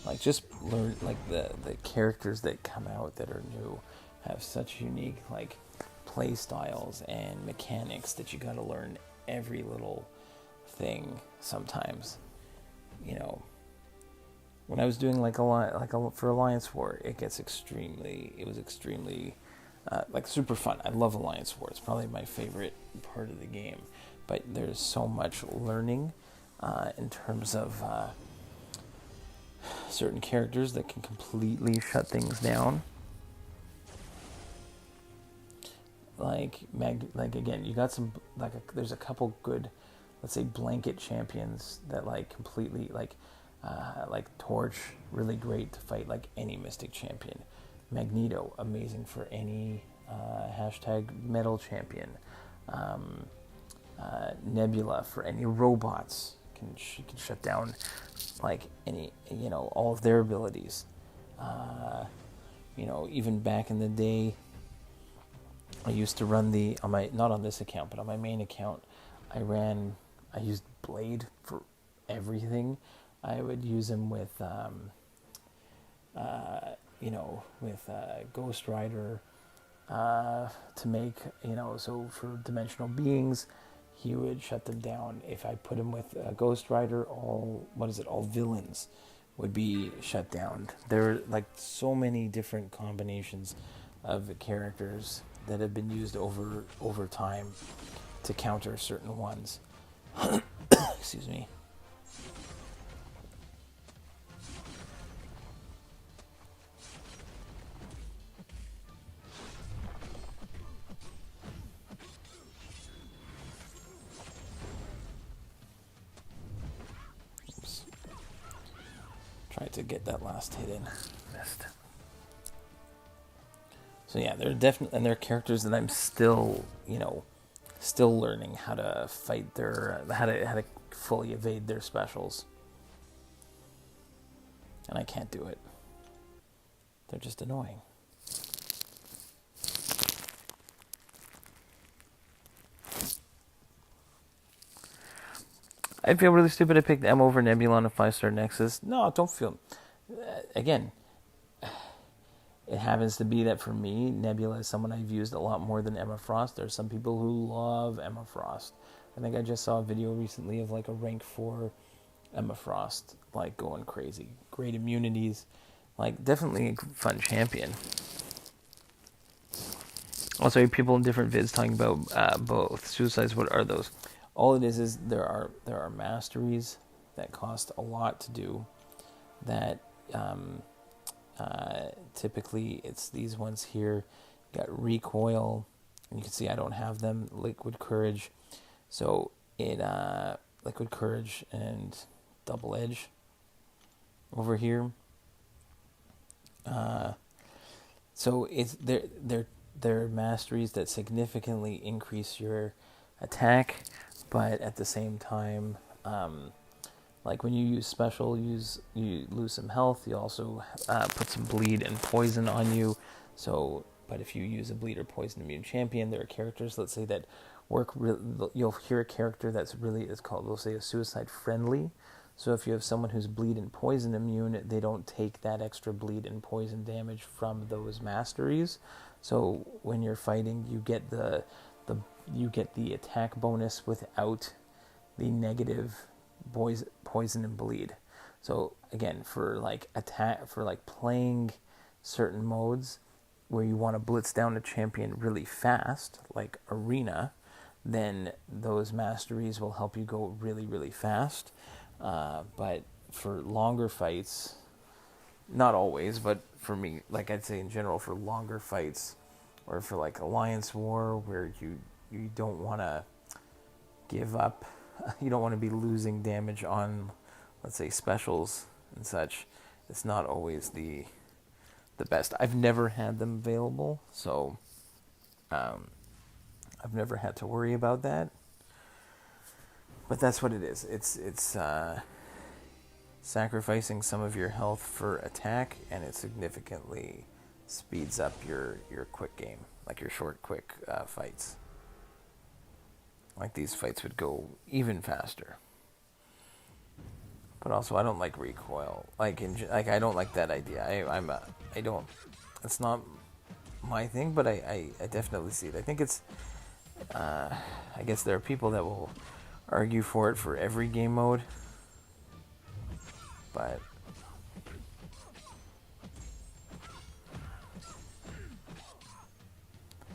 Like just learn, like the characters that come out that are new have such unique like play styles and mechanics that you got to learn every little thing sometimes. When I was doing for Alliance War, it was extremely super fun. I love Alliance War. It's probably my favorite part of the game. But there's so much learning in terms of certain characters that can completely shut things down. Like again, you got some there's a couple good, let's say, blanket champions that completely Like Torch, really great to fight like any Mystic champion. Magneto, amazing for any hashtag metal champion. Nebula for any robots. She can shut down like any, all of their abilities. Even back in the day, I used to run on my, not on this account, but on my main account, I used Blade for everything. I would use him with, Ghost Rider, to make, so for dimensional beings, he would shut them down. If I put him with Ghost Rider, all villains would be shut down. There are like so many different combinations of characters that have been used over time to counter certain ones. Excuse me. Oops. Tried to get that last hit in. Missed. So yeah, there are characters that I'm still learning how to fight how to fully evade their specials. And I can't do it. They're just annoying. I feel really stupid I picked M over Nebula on a 5-star Nexus. No, don't feel... Again, it happens to be that for me, Nebula is someone I've used a lot more than Emma Frost. There are some people who love Emma Frost. I think I just saw a video recently of like a rank 4 Emma Frost, like going crazy. Great immunities. Like, definitely a fun champion. Also, people in different vids talking about both suicides. What are those? All it is there are masteries that cost a lot to do. That typically it's these ones here. You got recoil, and you can see I don't have them. Liquid courage, so it liquid courage and double edge over here. So it's they're masteries that significantly increase your attack, but at the same time, like when you use special, you lose some health. You also put some bleed and poison on you. So, but if you use a bleed or poison immune champion, there are characters, let's say, that work. You'll hear a character that's really is called, we'll say, a suicide friendly. So if you have someone who's bleed and poison immune, they don't take that extra bleed and poison damage from those masteries. So when you're fighting, you get the attack bonus without the negative poison and bleed. So again, for like playing certain modes where you want to blitz down a champion really fast, like Arena, then those masteries will help you go really, really fast. But for longer fights, not always, but for me, like I'd say in general, for longer fights, or for like Alliance War, where you don't want to give up, you don't want to be losing damage on, let's say, specials and such, it's not always the best. I've never had them available, so I've never had to worry about that. But that's what it is. It's sacrificing some of your health for attack, and it significantly speeds up your quick game, like your short, quick fights. Like these fights would go even faster. But also, I don't like recoil. I don't like that idea. I don't. It's not my thing, but I definitely see it. I think it's. I guess there are people that will argue for it for every game mode, but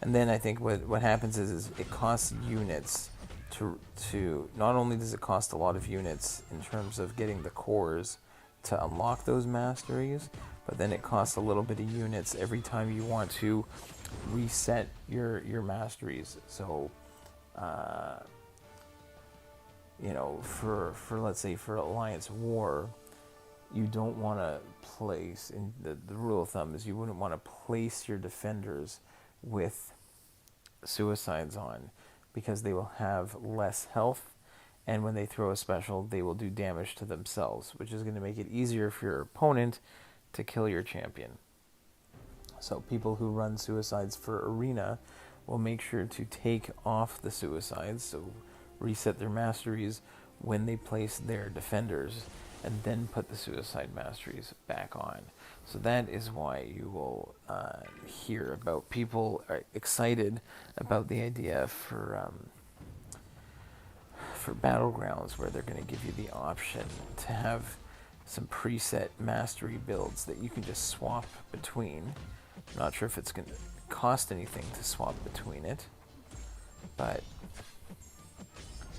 and then I think what happens is it costs units to not only does it cost a lot of units in terms of getting the cores to unlock those masteries, but then it costs a little bit of units every time you want to reset your masteries. So for let's say for Alliance War, you don't want to place, in the rule of thumb is you wouldn't want to place your defenders with suicides on, because they will have less health, and when they throw a special, they will do damage to themselves, which is going to make it easier for your opponent to kill your champion. So people who run suicides for arena will make sure to take off the suicides, so reset their masteries when they place their defenders, and then put the suicide masteries back on. So that is why you will hear about people are excited about the idea for Battlegrounds, where they're going to give you the option to have some preset mastery builds that you can just swap between. I'm not sure if it's going to cost anything to swap between it, but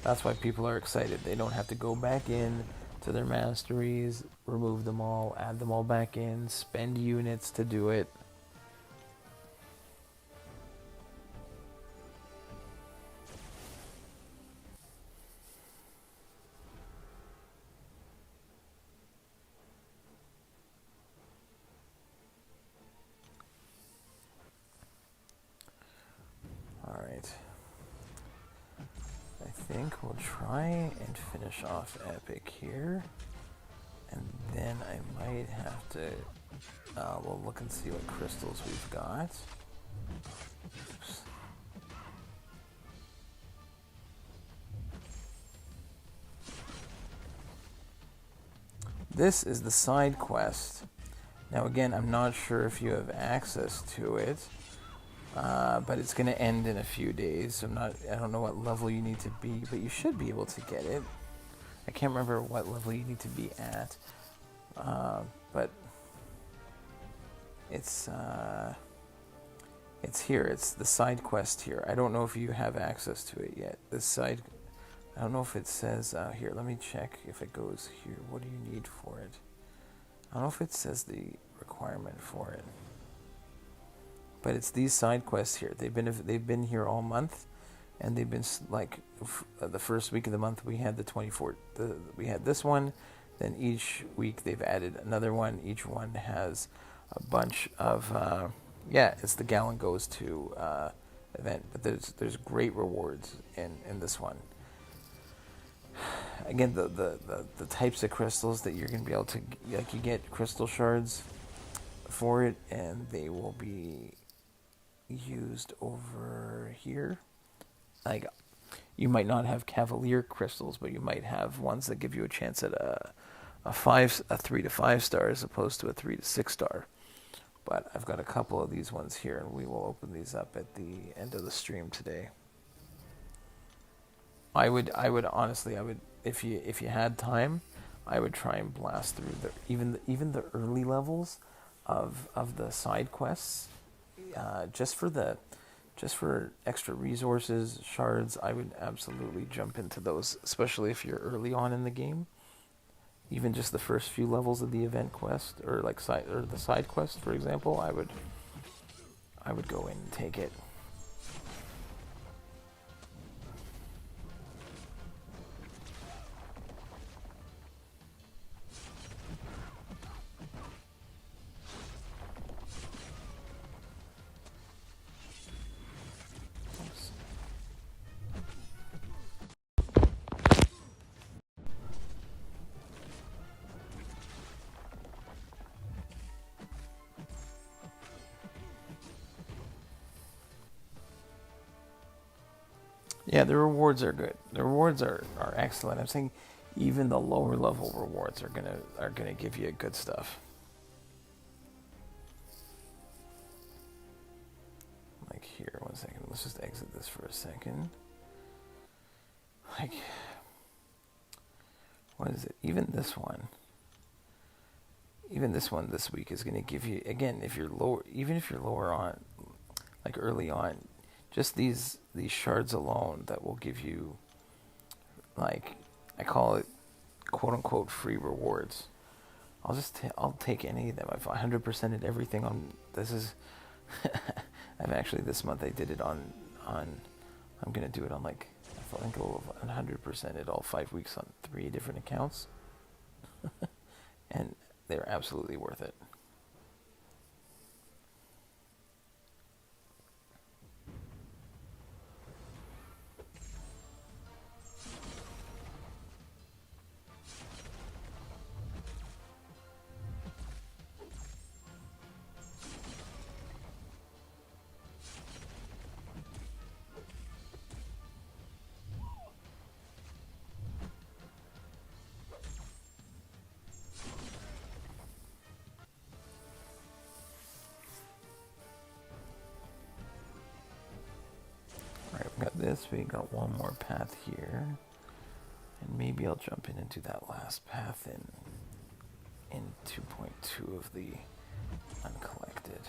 that's why people are excited. They don't have to go back in to their masteries, remove them all, add them all back in, spend units to do it. Alright. I think we'll try and finish off Epic here. And then I might have to, we'll look and see what crystals we've got. Oops. This is the side quest. Now again, I'm not sure if you have access to it, but it's going to end in a few days. So I don't know what level you need to be, but you should be able to get it. I can't remember what level you need to be at, but it's here. It's the side quest here. I don't know if you have access to it yet. This side, I don't know if it says here. Let me check if it goes here. What do you need for it? I don't know if it says the requirement for it, but it's these side quests here. They've been here all month. And they've been like the first week of the month we had the 24th. We had this one. Then each week they've added another one. Each one has a bunch of it's the Gallon Goes To event. But there's great rewards in this one. Again, the types of crystals that you're going to be able to, like, you get crystal shards for it, and they will be used over here. Like, you might not have Cavalier crystals, but you might have ones that give you a chance at a 3 to 5 star as opposed to a 3 to 6 star. But I've got a couple of these ones here, and we will open these up at the end of the stream today. I would honestly, if you had time, I would try and blast through even the early levels of the side quests, just for extra resources, shards. I would absolutely jump into those, especially if you're early on in the game. Even just the first few levels of the event quest, or the side quest, for example, I would go in and take it. Yeah, the rewards are good. The rewards are excellent. I'm saying even the lower level rewards are gonna give you good stuff. Like here, 1 second. Let's just exit this for a second. Like, what is it? Even this one this week is gonna give you, again, if you're lower on, like early on, just these shards alone that will give you, like, I call it quote unquote free rewards. I'll take any of them. I've 100%ed everything on. This is I've actually, this month I did it on I'm gonna do it on, like, I think I'll 100%ed all 5 weeks on 3 different accounts. and they're absolutely worth it. Alright, we got this, we got one more path here. And maybe I'll jump into that last path in 2.2 of the Uncollected.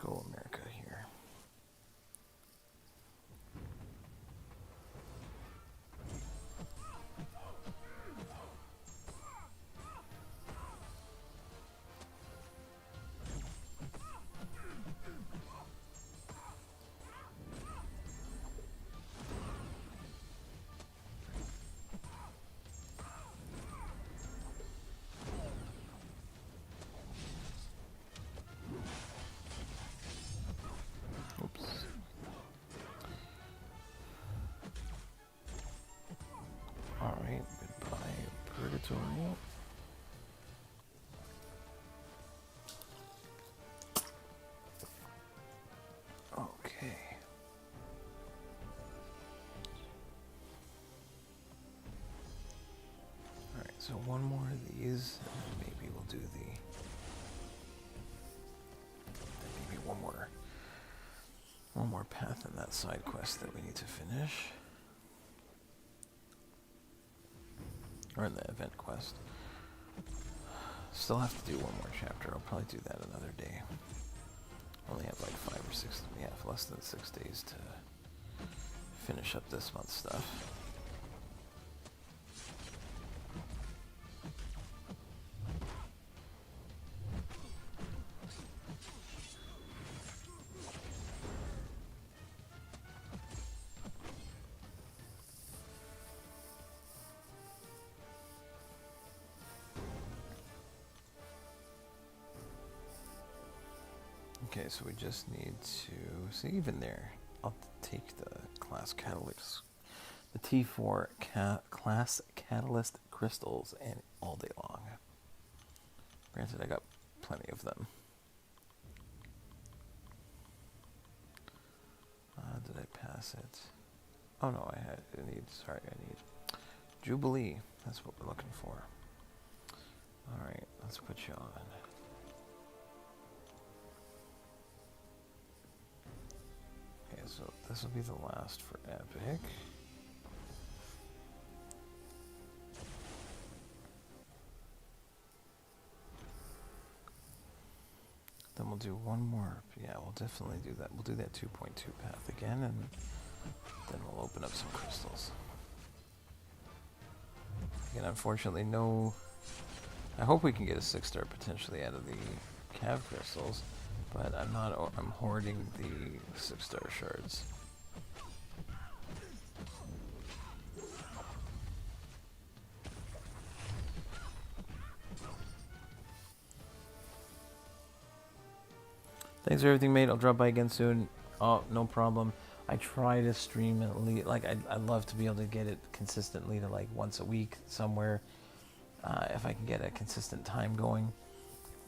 Go America here. Alright, goodbye, Purgatory. Okay. Alright, so one more of these, and maybe we'll do maybe one more path in that side quest that we need to finish. Or in the event quest. Still have to do one more chapter. I'll probably do that another day. Only have like 5 or 6, less than 6 days to finish up this month's stuff. Okay, so we just need to see even there. I'll take the class catalyst, the T4 class catalyst crystals, and all day long. Granted, I got plenty of them. Did I pass it? Oh no, I need Jubilee. That's what we're looking for. All right, let's put you on. Okay, so this will be the last for Epic. Then we'll do one more. Yeah, we'll definitely do that. We'll do that 2.2 path again, and then we'll open up some crystals. Again, unfortunately, no... I hope we can get a 6-star potentially out of the Cav crystals, but I'm hoarding the 6-star shards. Thanks for everything, mate. I'll drop by again soon. Oh, no problem. I try to stream at least, like, I'd love to be able to get it consistently to, like, once a week somewhere, if I can get a consistent time going.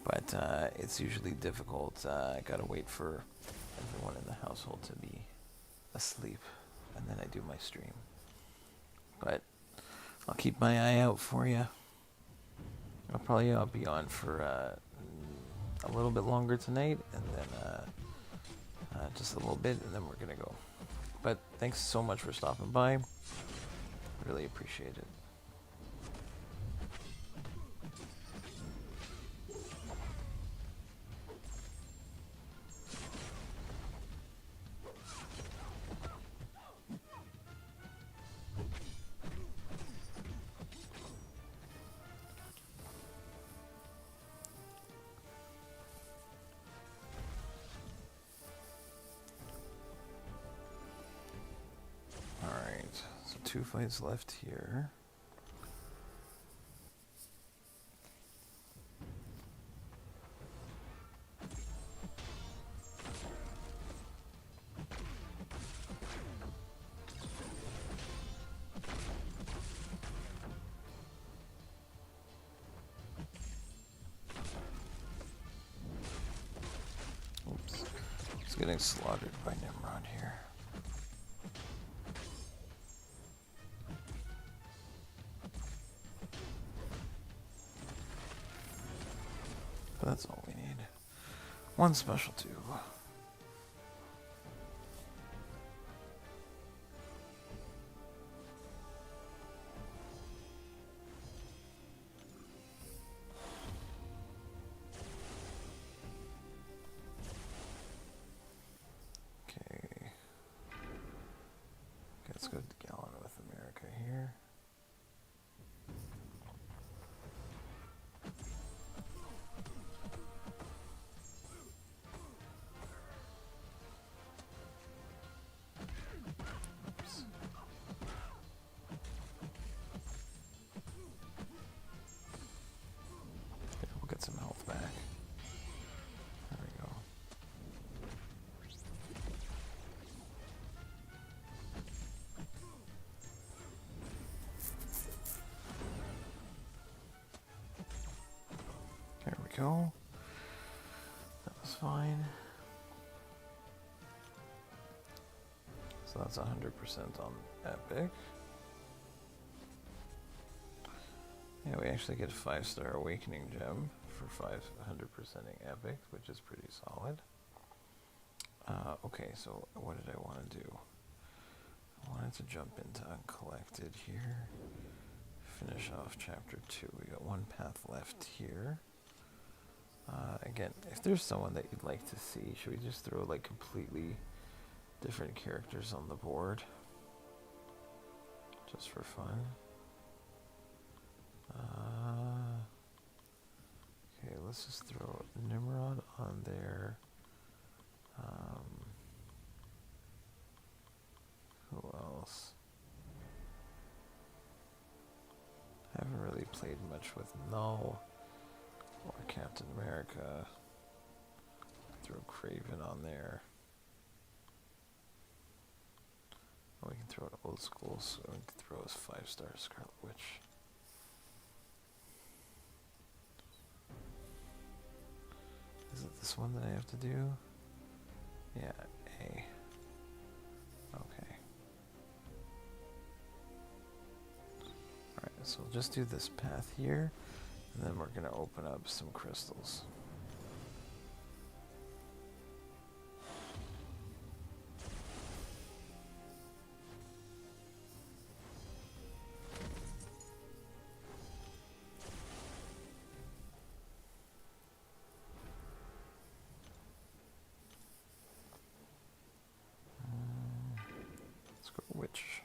But it's usually difficult. I gotta wait for everyone in the household to be asleep, and then I do my stream. But I'll keep my eye out for you. I'll be on for a little bit longer tonight, and then just a little bit, and then we're gonna go. But thanks so much for stopping by. Really appreciate it. 2 fights left here. Oops. It's getting slaughtered by Nimrod here. But that's all we need. One special tube. Okay. Let's go to Gallon with America here. Some health back. There we go. There we go. That was fine. So that's 100% on Epic. Yeah, we actually get a 5-star Awakening Gem for 500%ing Epic, which is pretty solid. Okay, so what did I want to do? I wanted to jump into Uncollected here. Finish off Chapter 2. We got one path left here. Again, if there's someone that you'd like to see, should we just throw like completely different characters on the board? Just for fun. Okay, let's just throw Nimrod on there. Who else? I haven't really played much with Null or Captain America. Throw Craven on there. We can throw an old school, so we can throw his 5-star Scarlet Witch. Is it this one that I have to do? Yeah, A. Okay. Alright, so we'll just do this path here, and then we're going to open up some crystals. Witch.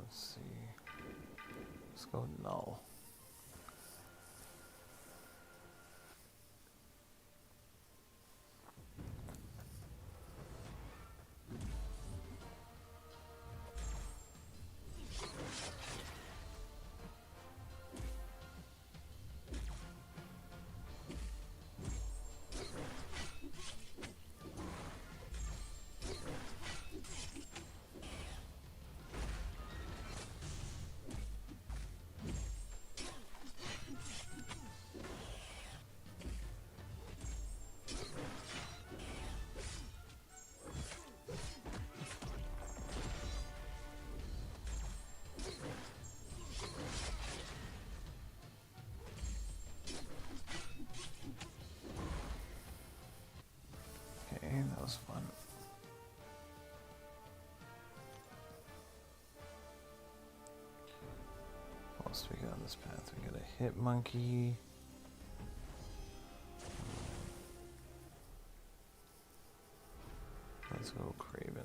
Let's see. Let's go Null. else do we got on this path? We got a hit monkey. Let's go Craven.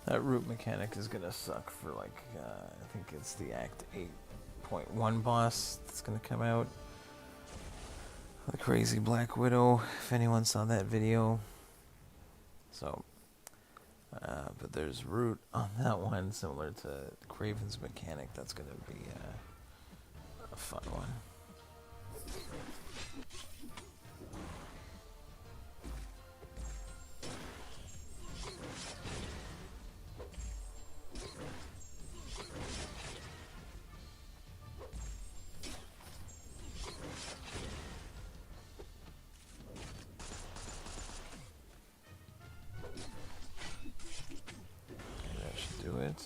That root mechanic is gonna suck for like, I think it's the Act 8.1 boss that's gonna come out. The crazy Black Widow, if anyone saw that video. So, but there's root on that one, similar to Craven's mechanic. That's gonna be a fun one. Do it.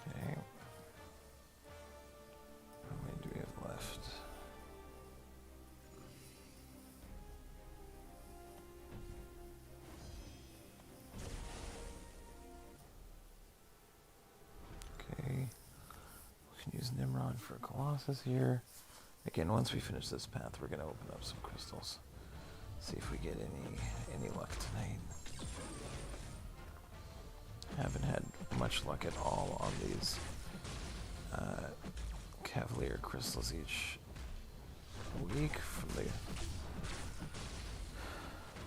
Okay. How many do we have left? Okay. We can use Nimrod for Colossus here. Again, once we finish this path, we're going to open up some crystals. See if we get any luck tonight. Haven't had much luck at all on these Cavalier crystals each week from the...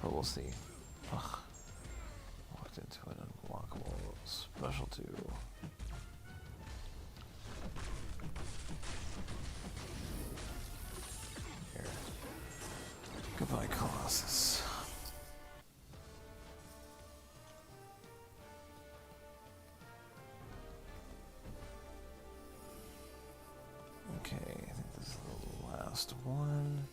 But we'll see. Ugh. Walked into an unblockable special 2. Goodbye, Colossus. Okay, I think this is the last one.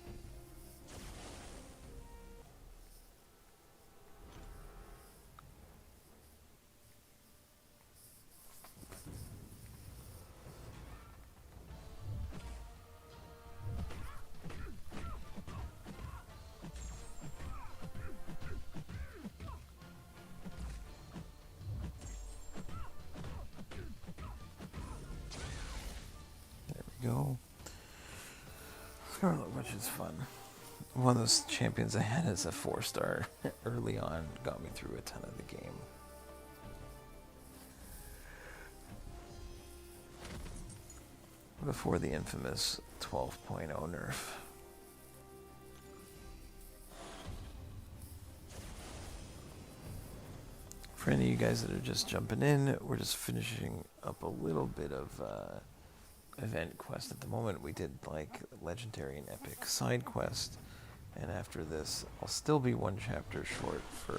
Go. Scarlet Witch is fun. One of those champions I had as a 4-star early on got me through a ton of the game. Before the infamous 12.0 nerf. For any of you guys that are just jumping in, we're just finishing up a little bit of event quest at the moment. We did like legendary and epic side quest, and after this I'll still be one chapter short for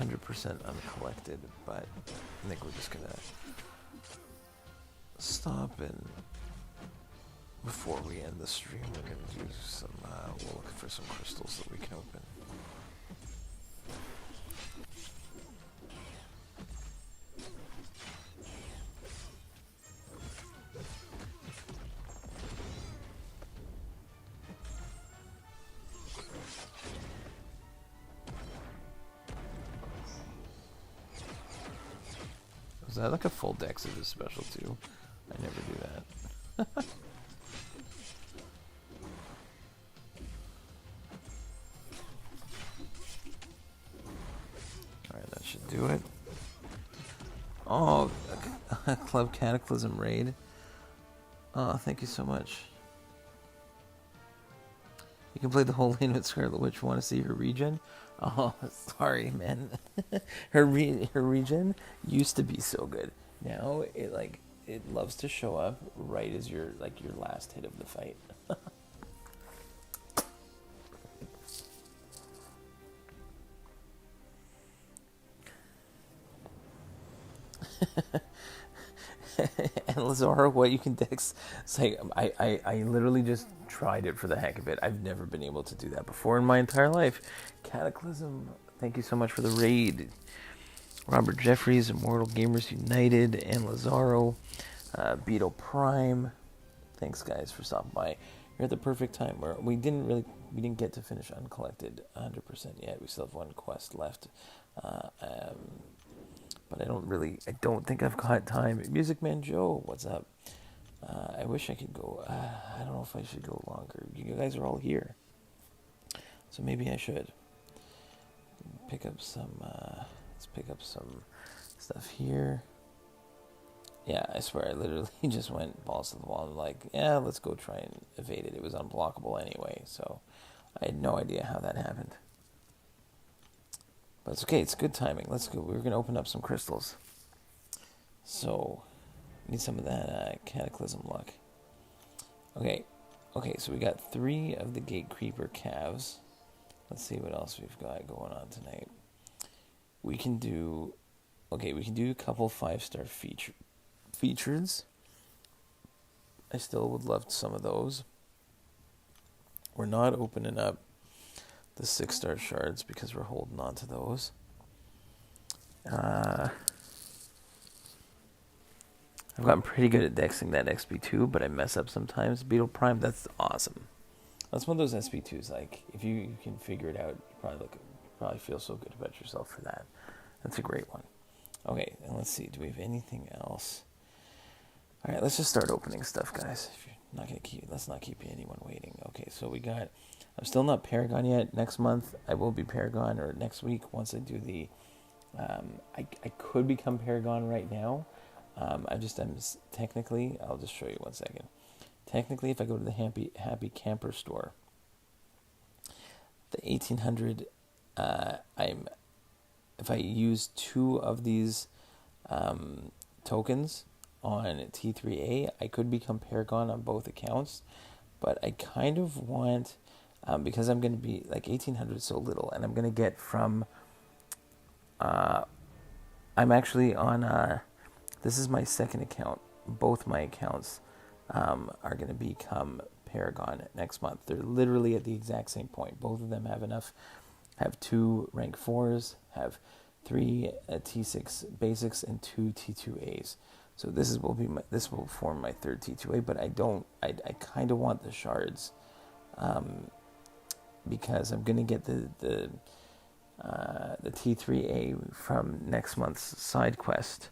100% Uncollected, but I think we're just gonna stop, and before we end the stream we're gonna do some we'll look for some crystals that we can open. Is that like a full dex of his special too? I never do that. Alright, that should do it. Oh, a Club Cataclysm raid. Oh, thank you so much. You can play the whole lane with Scarlet Witch. Want to see her regen? Oh, sorry, man. her regen used to be so good. Now it loves to show up right as your last hit of the fight. And Lazaro, what you can dex? It's like I literally just tried it for the heck of it. I've never been able to do that before in my entire life. Cataclysm, thank you so much for the raid. Robert Jeffries, Immortal Gamers United, and Lazaro, Beetle Prime. Thanks guys for stopping by. You're at the perfect time where we didn't get to finish Uncollected 100% yet. We still have one quest left. But I don't think I've got time. Music Man Joe, what's up? I wish I could go. I don't know if I should go longer. You guys are all here, so maybe I should pick up some. Let's pick up some stuff here. Yeah, I swear I literally just went balls to the wall. I'm like, yeah, let's go try and evade it. It was unblockable anyway, so I had no idea how that happened. But it's okay, it's good timing. Let's go. We're going to open up some crystals. So, need some of that Cataclysm luck. Okay, so we got 3 of the Gate Creeper calves. Let's see what else we've got going on tonight. We can do a couple 5-star features. I still would love some of those. We're not opening up the 6-star shards because we're holding on to those. I've gotten pretty good at dexing that XP2, but I mess up sometimes. Beetle Prime, that's awesome. That's one of those SP2s, like, if you can figure it out, you probably feel so good about yourself for that. That's a great one. Okay, and let's see, do we have anything else? Alright, let's just start opening stuff, guys. If you're not gonna let's not keep anyone waiting. Okay, so I'm still not Paragon yet. Next month I will be Paragon, or next week once I do the I could become Paragon right now. I'm technically, I'll just show you 1 second. Technically, if I go to the Happy Camper store, the 1800, if I use 2 of these tokens on T3A, I could become Paragon on both accounts. But I kind of want, because I'm going to be, like, 1800 is so little, and I'm going to get from, I'm actually on, this is my second account. Both my accounts are going to become Paragon next month. They're literally at the exact same point. Both of them have 2 rank 4s, have 3 T6 basics, and 2 T2As. So this will form my 3rd T2A, but I kind of want the shards, because I'm gonna get the T3A from next month's side quest.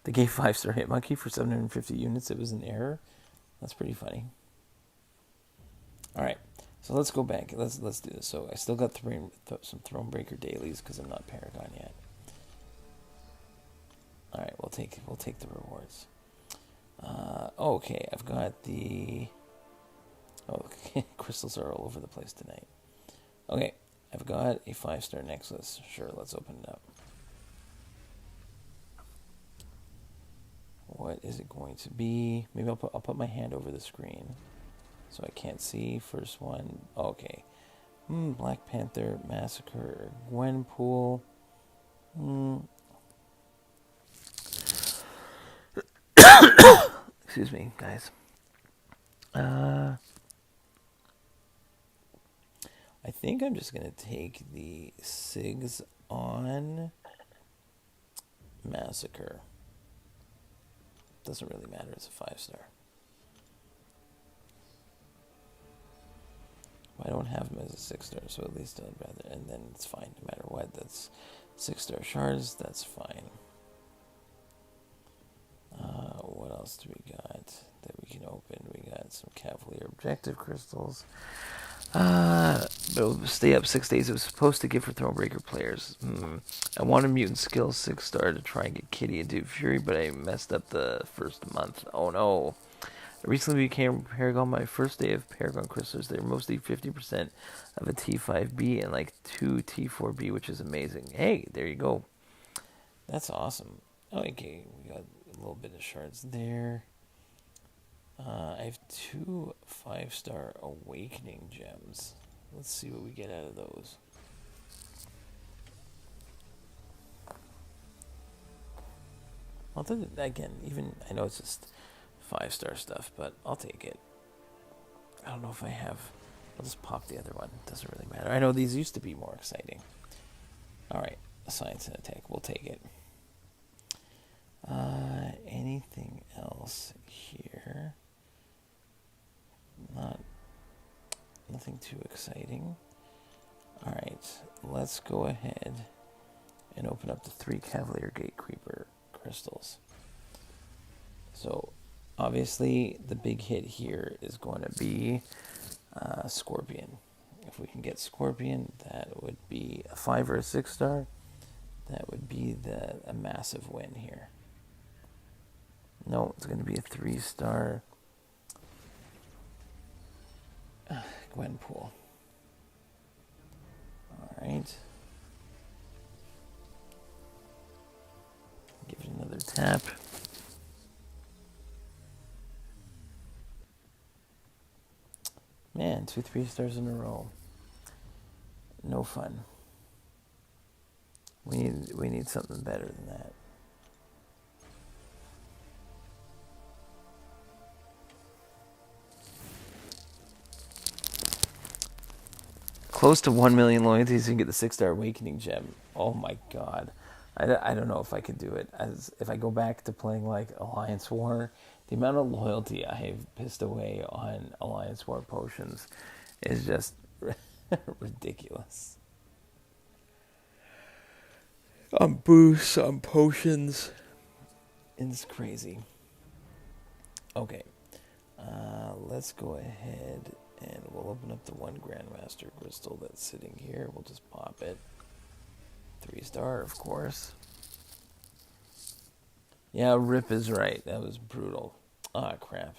They gave 5-star Hitmonkey for 750 units. It was an error. That's pretty funny. All right. So let's go back. Let's do this. So I still got some Thronebreaker dailies because I'm not Paragon yet. All right, we'll take the rewards. Okay, I've got the. Oh, crystals are all over the place tonight. Okay, I've got a 5-star necklace. Sure, let's open it up. What is it going to be? Maybe I'll put my hand over the screen, so I can't see. First one. Okay. Black Panther, Massacre, Gwenpool. Excuse me, guys. I think I'm just going to take the SIGs on Massacre. Doesn't really matter, it's a 5-star. I don't have him as a 6-star, so at least I'd rather, and then it's fine, no matter what. That's 6-star shards, that's fine. What else do we got that we can open? We got some Cavalier Objective Crystals. It'll stay up 6 days. It was supposed to give for Thronebreaker players. I wanted Mutant Skills 6-star to try and get Kitty into Fury, but I messed up the first month. Oh no. I recently became Paragon. My first day of Paragon Crystals, they're mostly 50% of a T5B and like 2 T4B, which is amazing. Hey, there you go. That's awesome. Okay, we got a little bit of shards there. I have 2 5-star Awakening gems. Let's see what we get out of those. Although, again, even I know it's just 5-star stuff, but I'll take it. I don't know if I have. I'll just pop the other one. Doesn't really matter. I know these used to be more exciting. Alright, Science and Attack. We'll take it. Anything else here? Nothing too exciting. Alright, let's go ahead and open up the 3 Cavalier Gate Creeper crystals. So, obviously, the big hit here is going to be Scorpion. If we can get Scorpion, that would be a 5 or a 6-star. That would be a massive win here. No, it's going to be a 3-star Gwenpool. Alright. Give it another tap. Man, 2 3-stars in a row. No fun. We need something better than that. Close to 1 million loyalties, you can get the 6-star Awakening gem. Oh my god. I don't know if I could do it. If I go back to playing like Alliance War, the amount of loyalty I have pissed away on Alliance War potions is just ridiculous. On boosts, on potions. It's crazy. Okay. Let's go ahead and we'll open up the 1 Grandmaster Crystal that's sitting here. We'll just pop it. 3-star, of course. Yeah, Rip is right. That was brutal. Ah, crap.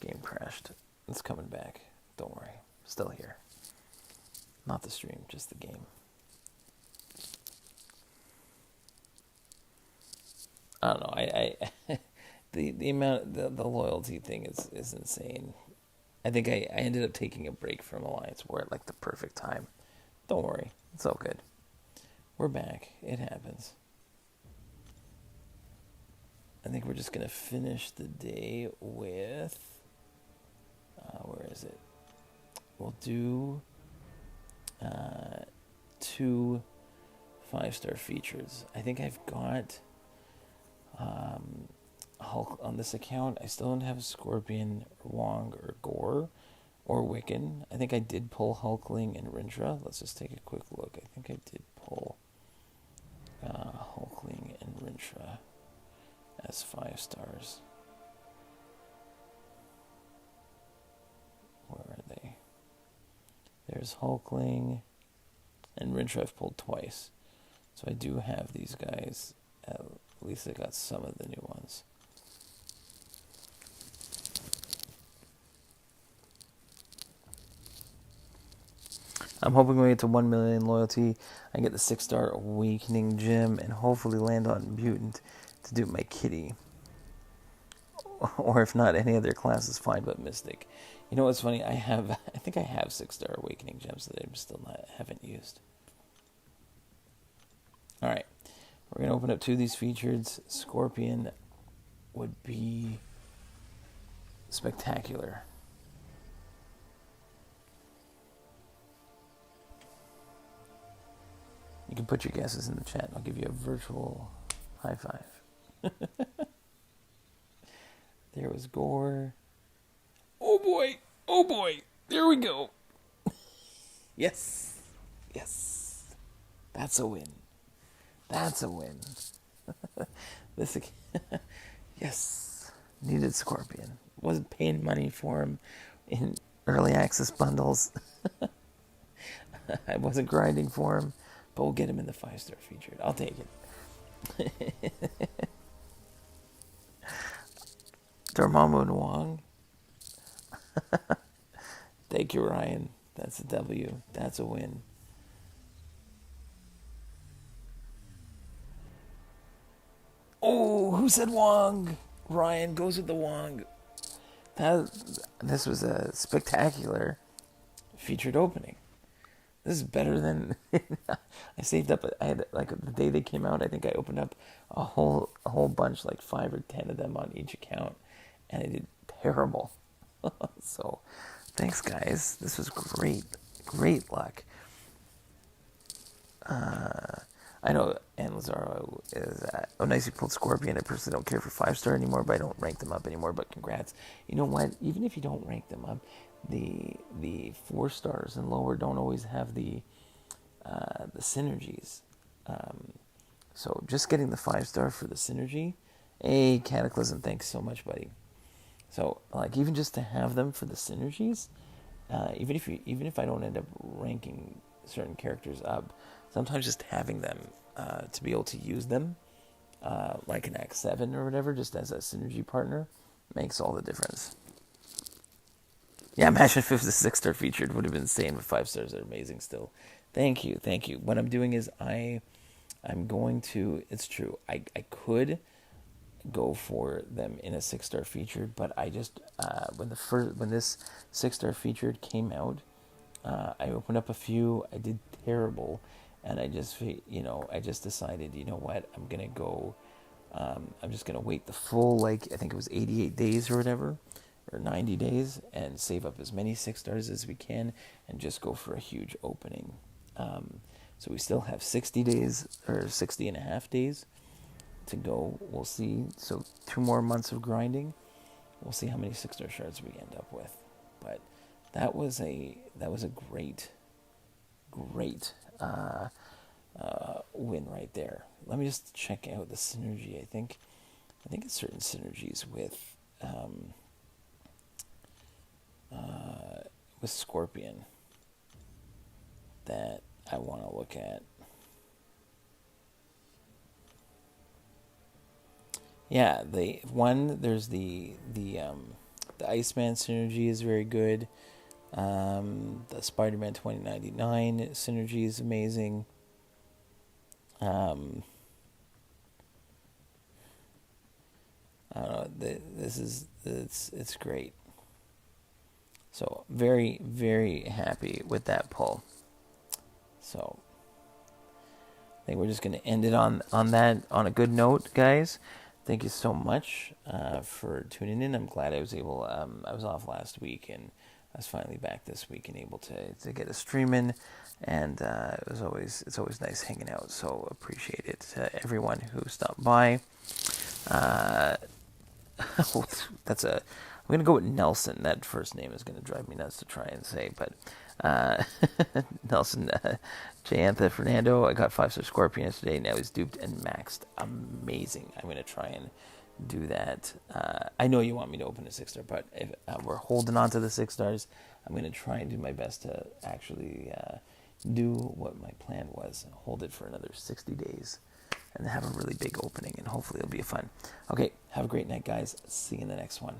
Game crashed. It's coming back. Don't worry. Still here. Not the stream, just the game. I don't know. I the amount the loyalty thing is insane. I think I ended up taking a break from Alliance War at like the perfect time. Don't worry. It's all good. We're back. It happens. I think we're just going to finish the day with... where is it? We'll do 2 5-star features. I think I've got Hulk on this account. I still don't have Scorpion, Wong, or Gore, or Wiccan. I think I did pull Hulkling and Rintra. Let's just take a quick look. I think I did pull Hulkling and Rintra as 5-stars. Where are they? There's Hulkling and Rintra I've pulled twice. So I do have these guys. At least I got some of the new ones. I'm hoping we get to 1 million loyalty. I get the 6-star Awakening gem and hopefully land on Mutant to do my kitty. Or if not, any other class is fine but Mystic. You know what's funny? I think I have 6-star Awakening gems that I still haven't used. Alright. We're going to open up 2 of these features. Scorpion would be spectacular. You can put your guesses in the chat and I'll give you a virtual high five. There was Gore. Oh boy! Oh boy! There we go! Yes! Yes! That's a win. That's a win. This yes. Needed Scorpion. Wasn't paying money for him early access bundles. I wasn't grinding for him, but we'll get him in the 5-star featured. I'll take it. Dormammu and Wong. Thank you, Ryan. That's a W. That's a win. Oh, who said Wong? Ryan goes with the Wong. This was a spectacular featured opening. This is better than I saved up. I had like the day they came out. I think I opened up a whole bunch, like 5 or 10 of them on each account, and I did terrible. So, thanks guys. This was great luck. I know Ann Lazaro is nice you pulled Scorpion. I personally don't care for 5-star anymore, but I don't rank them up anymore. But congrats. You know what? Even if you don't rank them up, the 4 stars and lower don't always have the synergies. So just getting the 5-star for the synergy. Hey, Cataclysm, thanks so much, buddy. So like even just to have them for the synergies, even if I don't end up ranking certain characters up, sometimes just having them to be able to use them, like an Act 7 or whatever, just as a synergy partner, makes all the difference. Yeah, imagine if it was a 6-star featured, would have been insane, but 5 stars are amazing still. Thank you. What I'm doing is I'm going to, it's true, I could go for them in a 6-star featured, but I just, when this 6-star featured came out, I opened up a few, I did terrible, and I just decided, you know what, I'm going to go, I'm just going to wait the full, like, I think it was 88 days or whatever, or 90 days, and save up as many 6 stars as we can, and just go for a huge opening. So we still have 60 days, or 60 and a half days to go. We'll see. So 2 more months of grinding. We'll see how many 6-star shards we end up with. But that was a great win right there. Let me just check out the synergy. I think it's certain synergies with Scorpion that I want to look at. Yeah, there's the Iceman synergy is very good. The Spider-Man 2099 synergy is amazing. I don't know. It's great. So very, very happy with that pull. So I think we're just going to end it on a good note, guys. Thank you so much for tuning in. I'm glad I was able. I was off last week, and I was finally back this week and able to get a stream in. And it's always nice hanging out. So appreciate it to everyone who stopped by. I'm gonna go with Nelson. That first name is gonna drive me nuts to try and say, but Nelson, Jayantha Fernando. I got 5-star Scorpion yesterday. Now he's duped and maxed. Amazing. I'm gonna try and do that. I know you want me to open a 6-star, but if we're holding on to the 6 stars, I'm gonna try and do my best to actually do what my plan was. Hold it for another 60 days. And have a really big opening, and hopefully it'll be fun. Okay, have a great night, guys. See you in the next one.